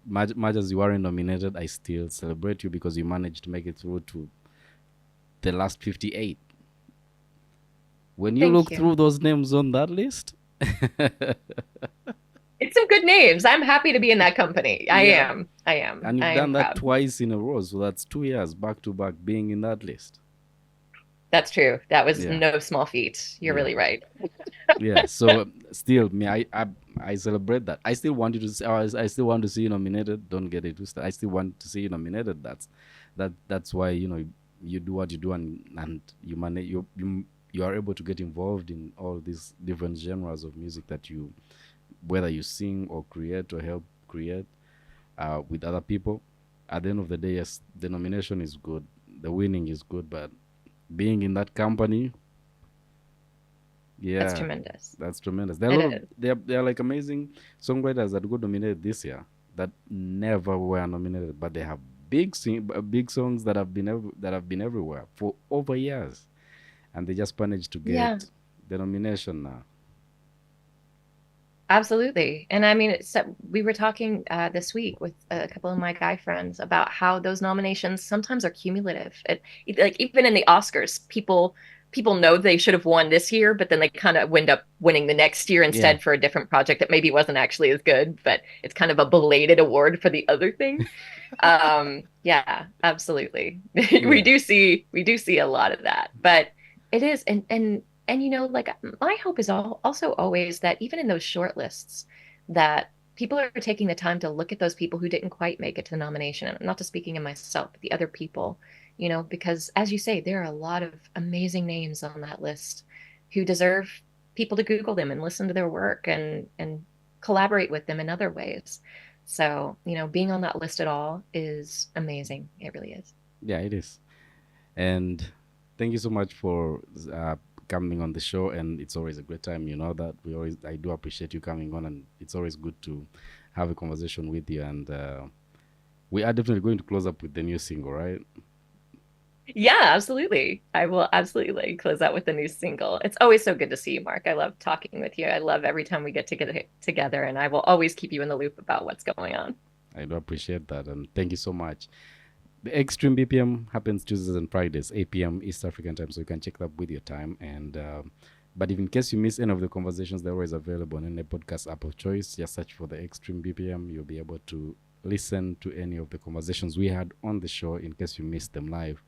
much as you aren't nominated, I still celebrate you because you managed to make it through to the last 58. When you Thank look you. through those names on that list, It's some good names. I'm happy to be in that company. I yeah, am. I am. and I you've am done that proud. twice in a row, so that's 2 years back to back being in that list. That's true. That was Yeah, no small feat. You're yeah, really right. yeah. So still, me, I celebrate that. I still want you to. I still want to see you nominated. Don't get it twisted. I still want to see you nominated. That's why you do what you do, and you manage you are able to get involved in all these different genres of music that you, whether you sing or create or help create with other people. At the end of the day, yes, the nomination is good, the winning is good, but being in that company, That's yeah, tremendous. that's tremendous. There are a It lot of is. there are like amazing songwriters that got nominated this year that never were nominated, but they have big songs that that have been everywhere for over years, and they just managed to Yeah, get the nomination now. absolutely. And I mean, we were talking this week with a couple of my guy friends about how those nominations sometimes are cumulative. Like even in the Oscars, people people know they should have won this year, but then they kind of end up winning the next year Yeah. instead for a different project that maybe wasn't actually as good, but it's kind of a belated award for the other thing. Yeah, absolutely. Yeah. We do see a lot of that, but it is, and you know, like my hope is also always that even in those short lists, that people are taking the time to look at those people who didn't quite make it to the nomination. And I'm not just speaking of myself, but the other people, you know, because as you say, there are a lot of amazing names on that list who deserve people to Google them and listen to their work and collaborate with them in other ways. So, you know, being on that list at all is amazing. It really is. Yeah, it is. And thank you so much for uh, coming on the show. And it's always a great time. You know that I do appreciate you coming on, and it's always good to have a conversation with you. And we are definitely going to close up with the new single, right? Yeah, absolutely. I will absolutely close out with a new single. It's always so good to see you, Mark. I love talking with you. I love every time we get to get together, and I will always keep you in the loop about what's going on. I do appreciate that, and thank you so much. The Extreme BPM happens Tuesdays and Fridays, 8 p.m. East African time, so you can check that with your time. And but if in case you miss any of the conversations, they're always available on any podcast app of choice. Just search for the Extreme BPM. You'll be able to listen to any of the conversations we had on the show in case you missed them live.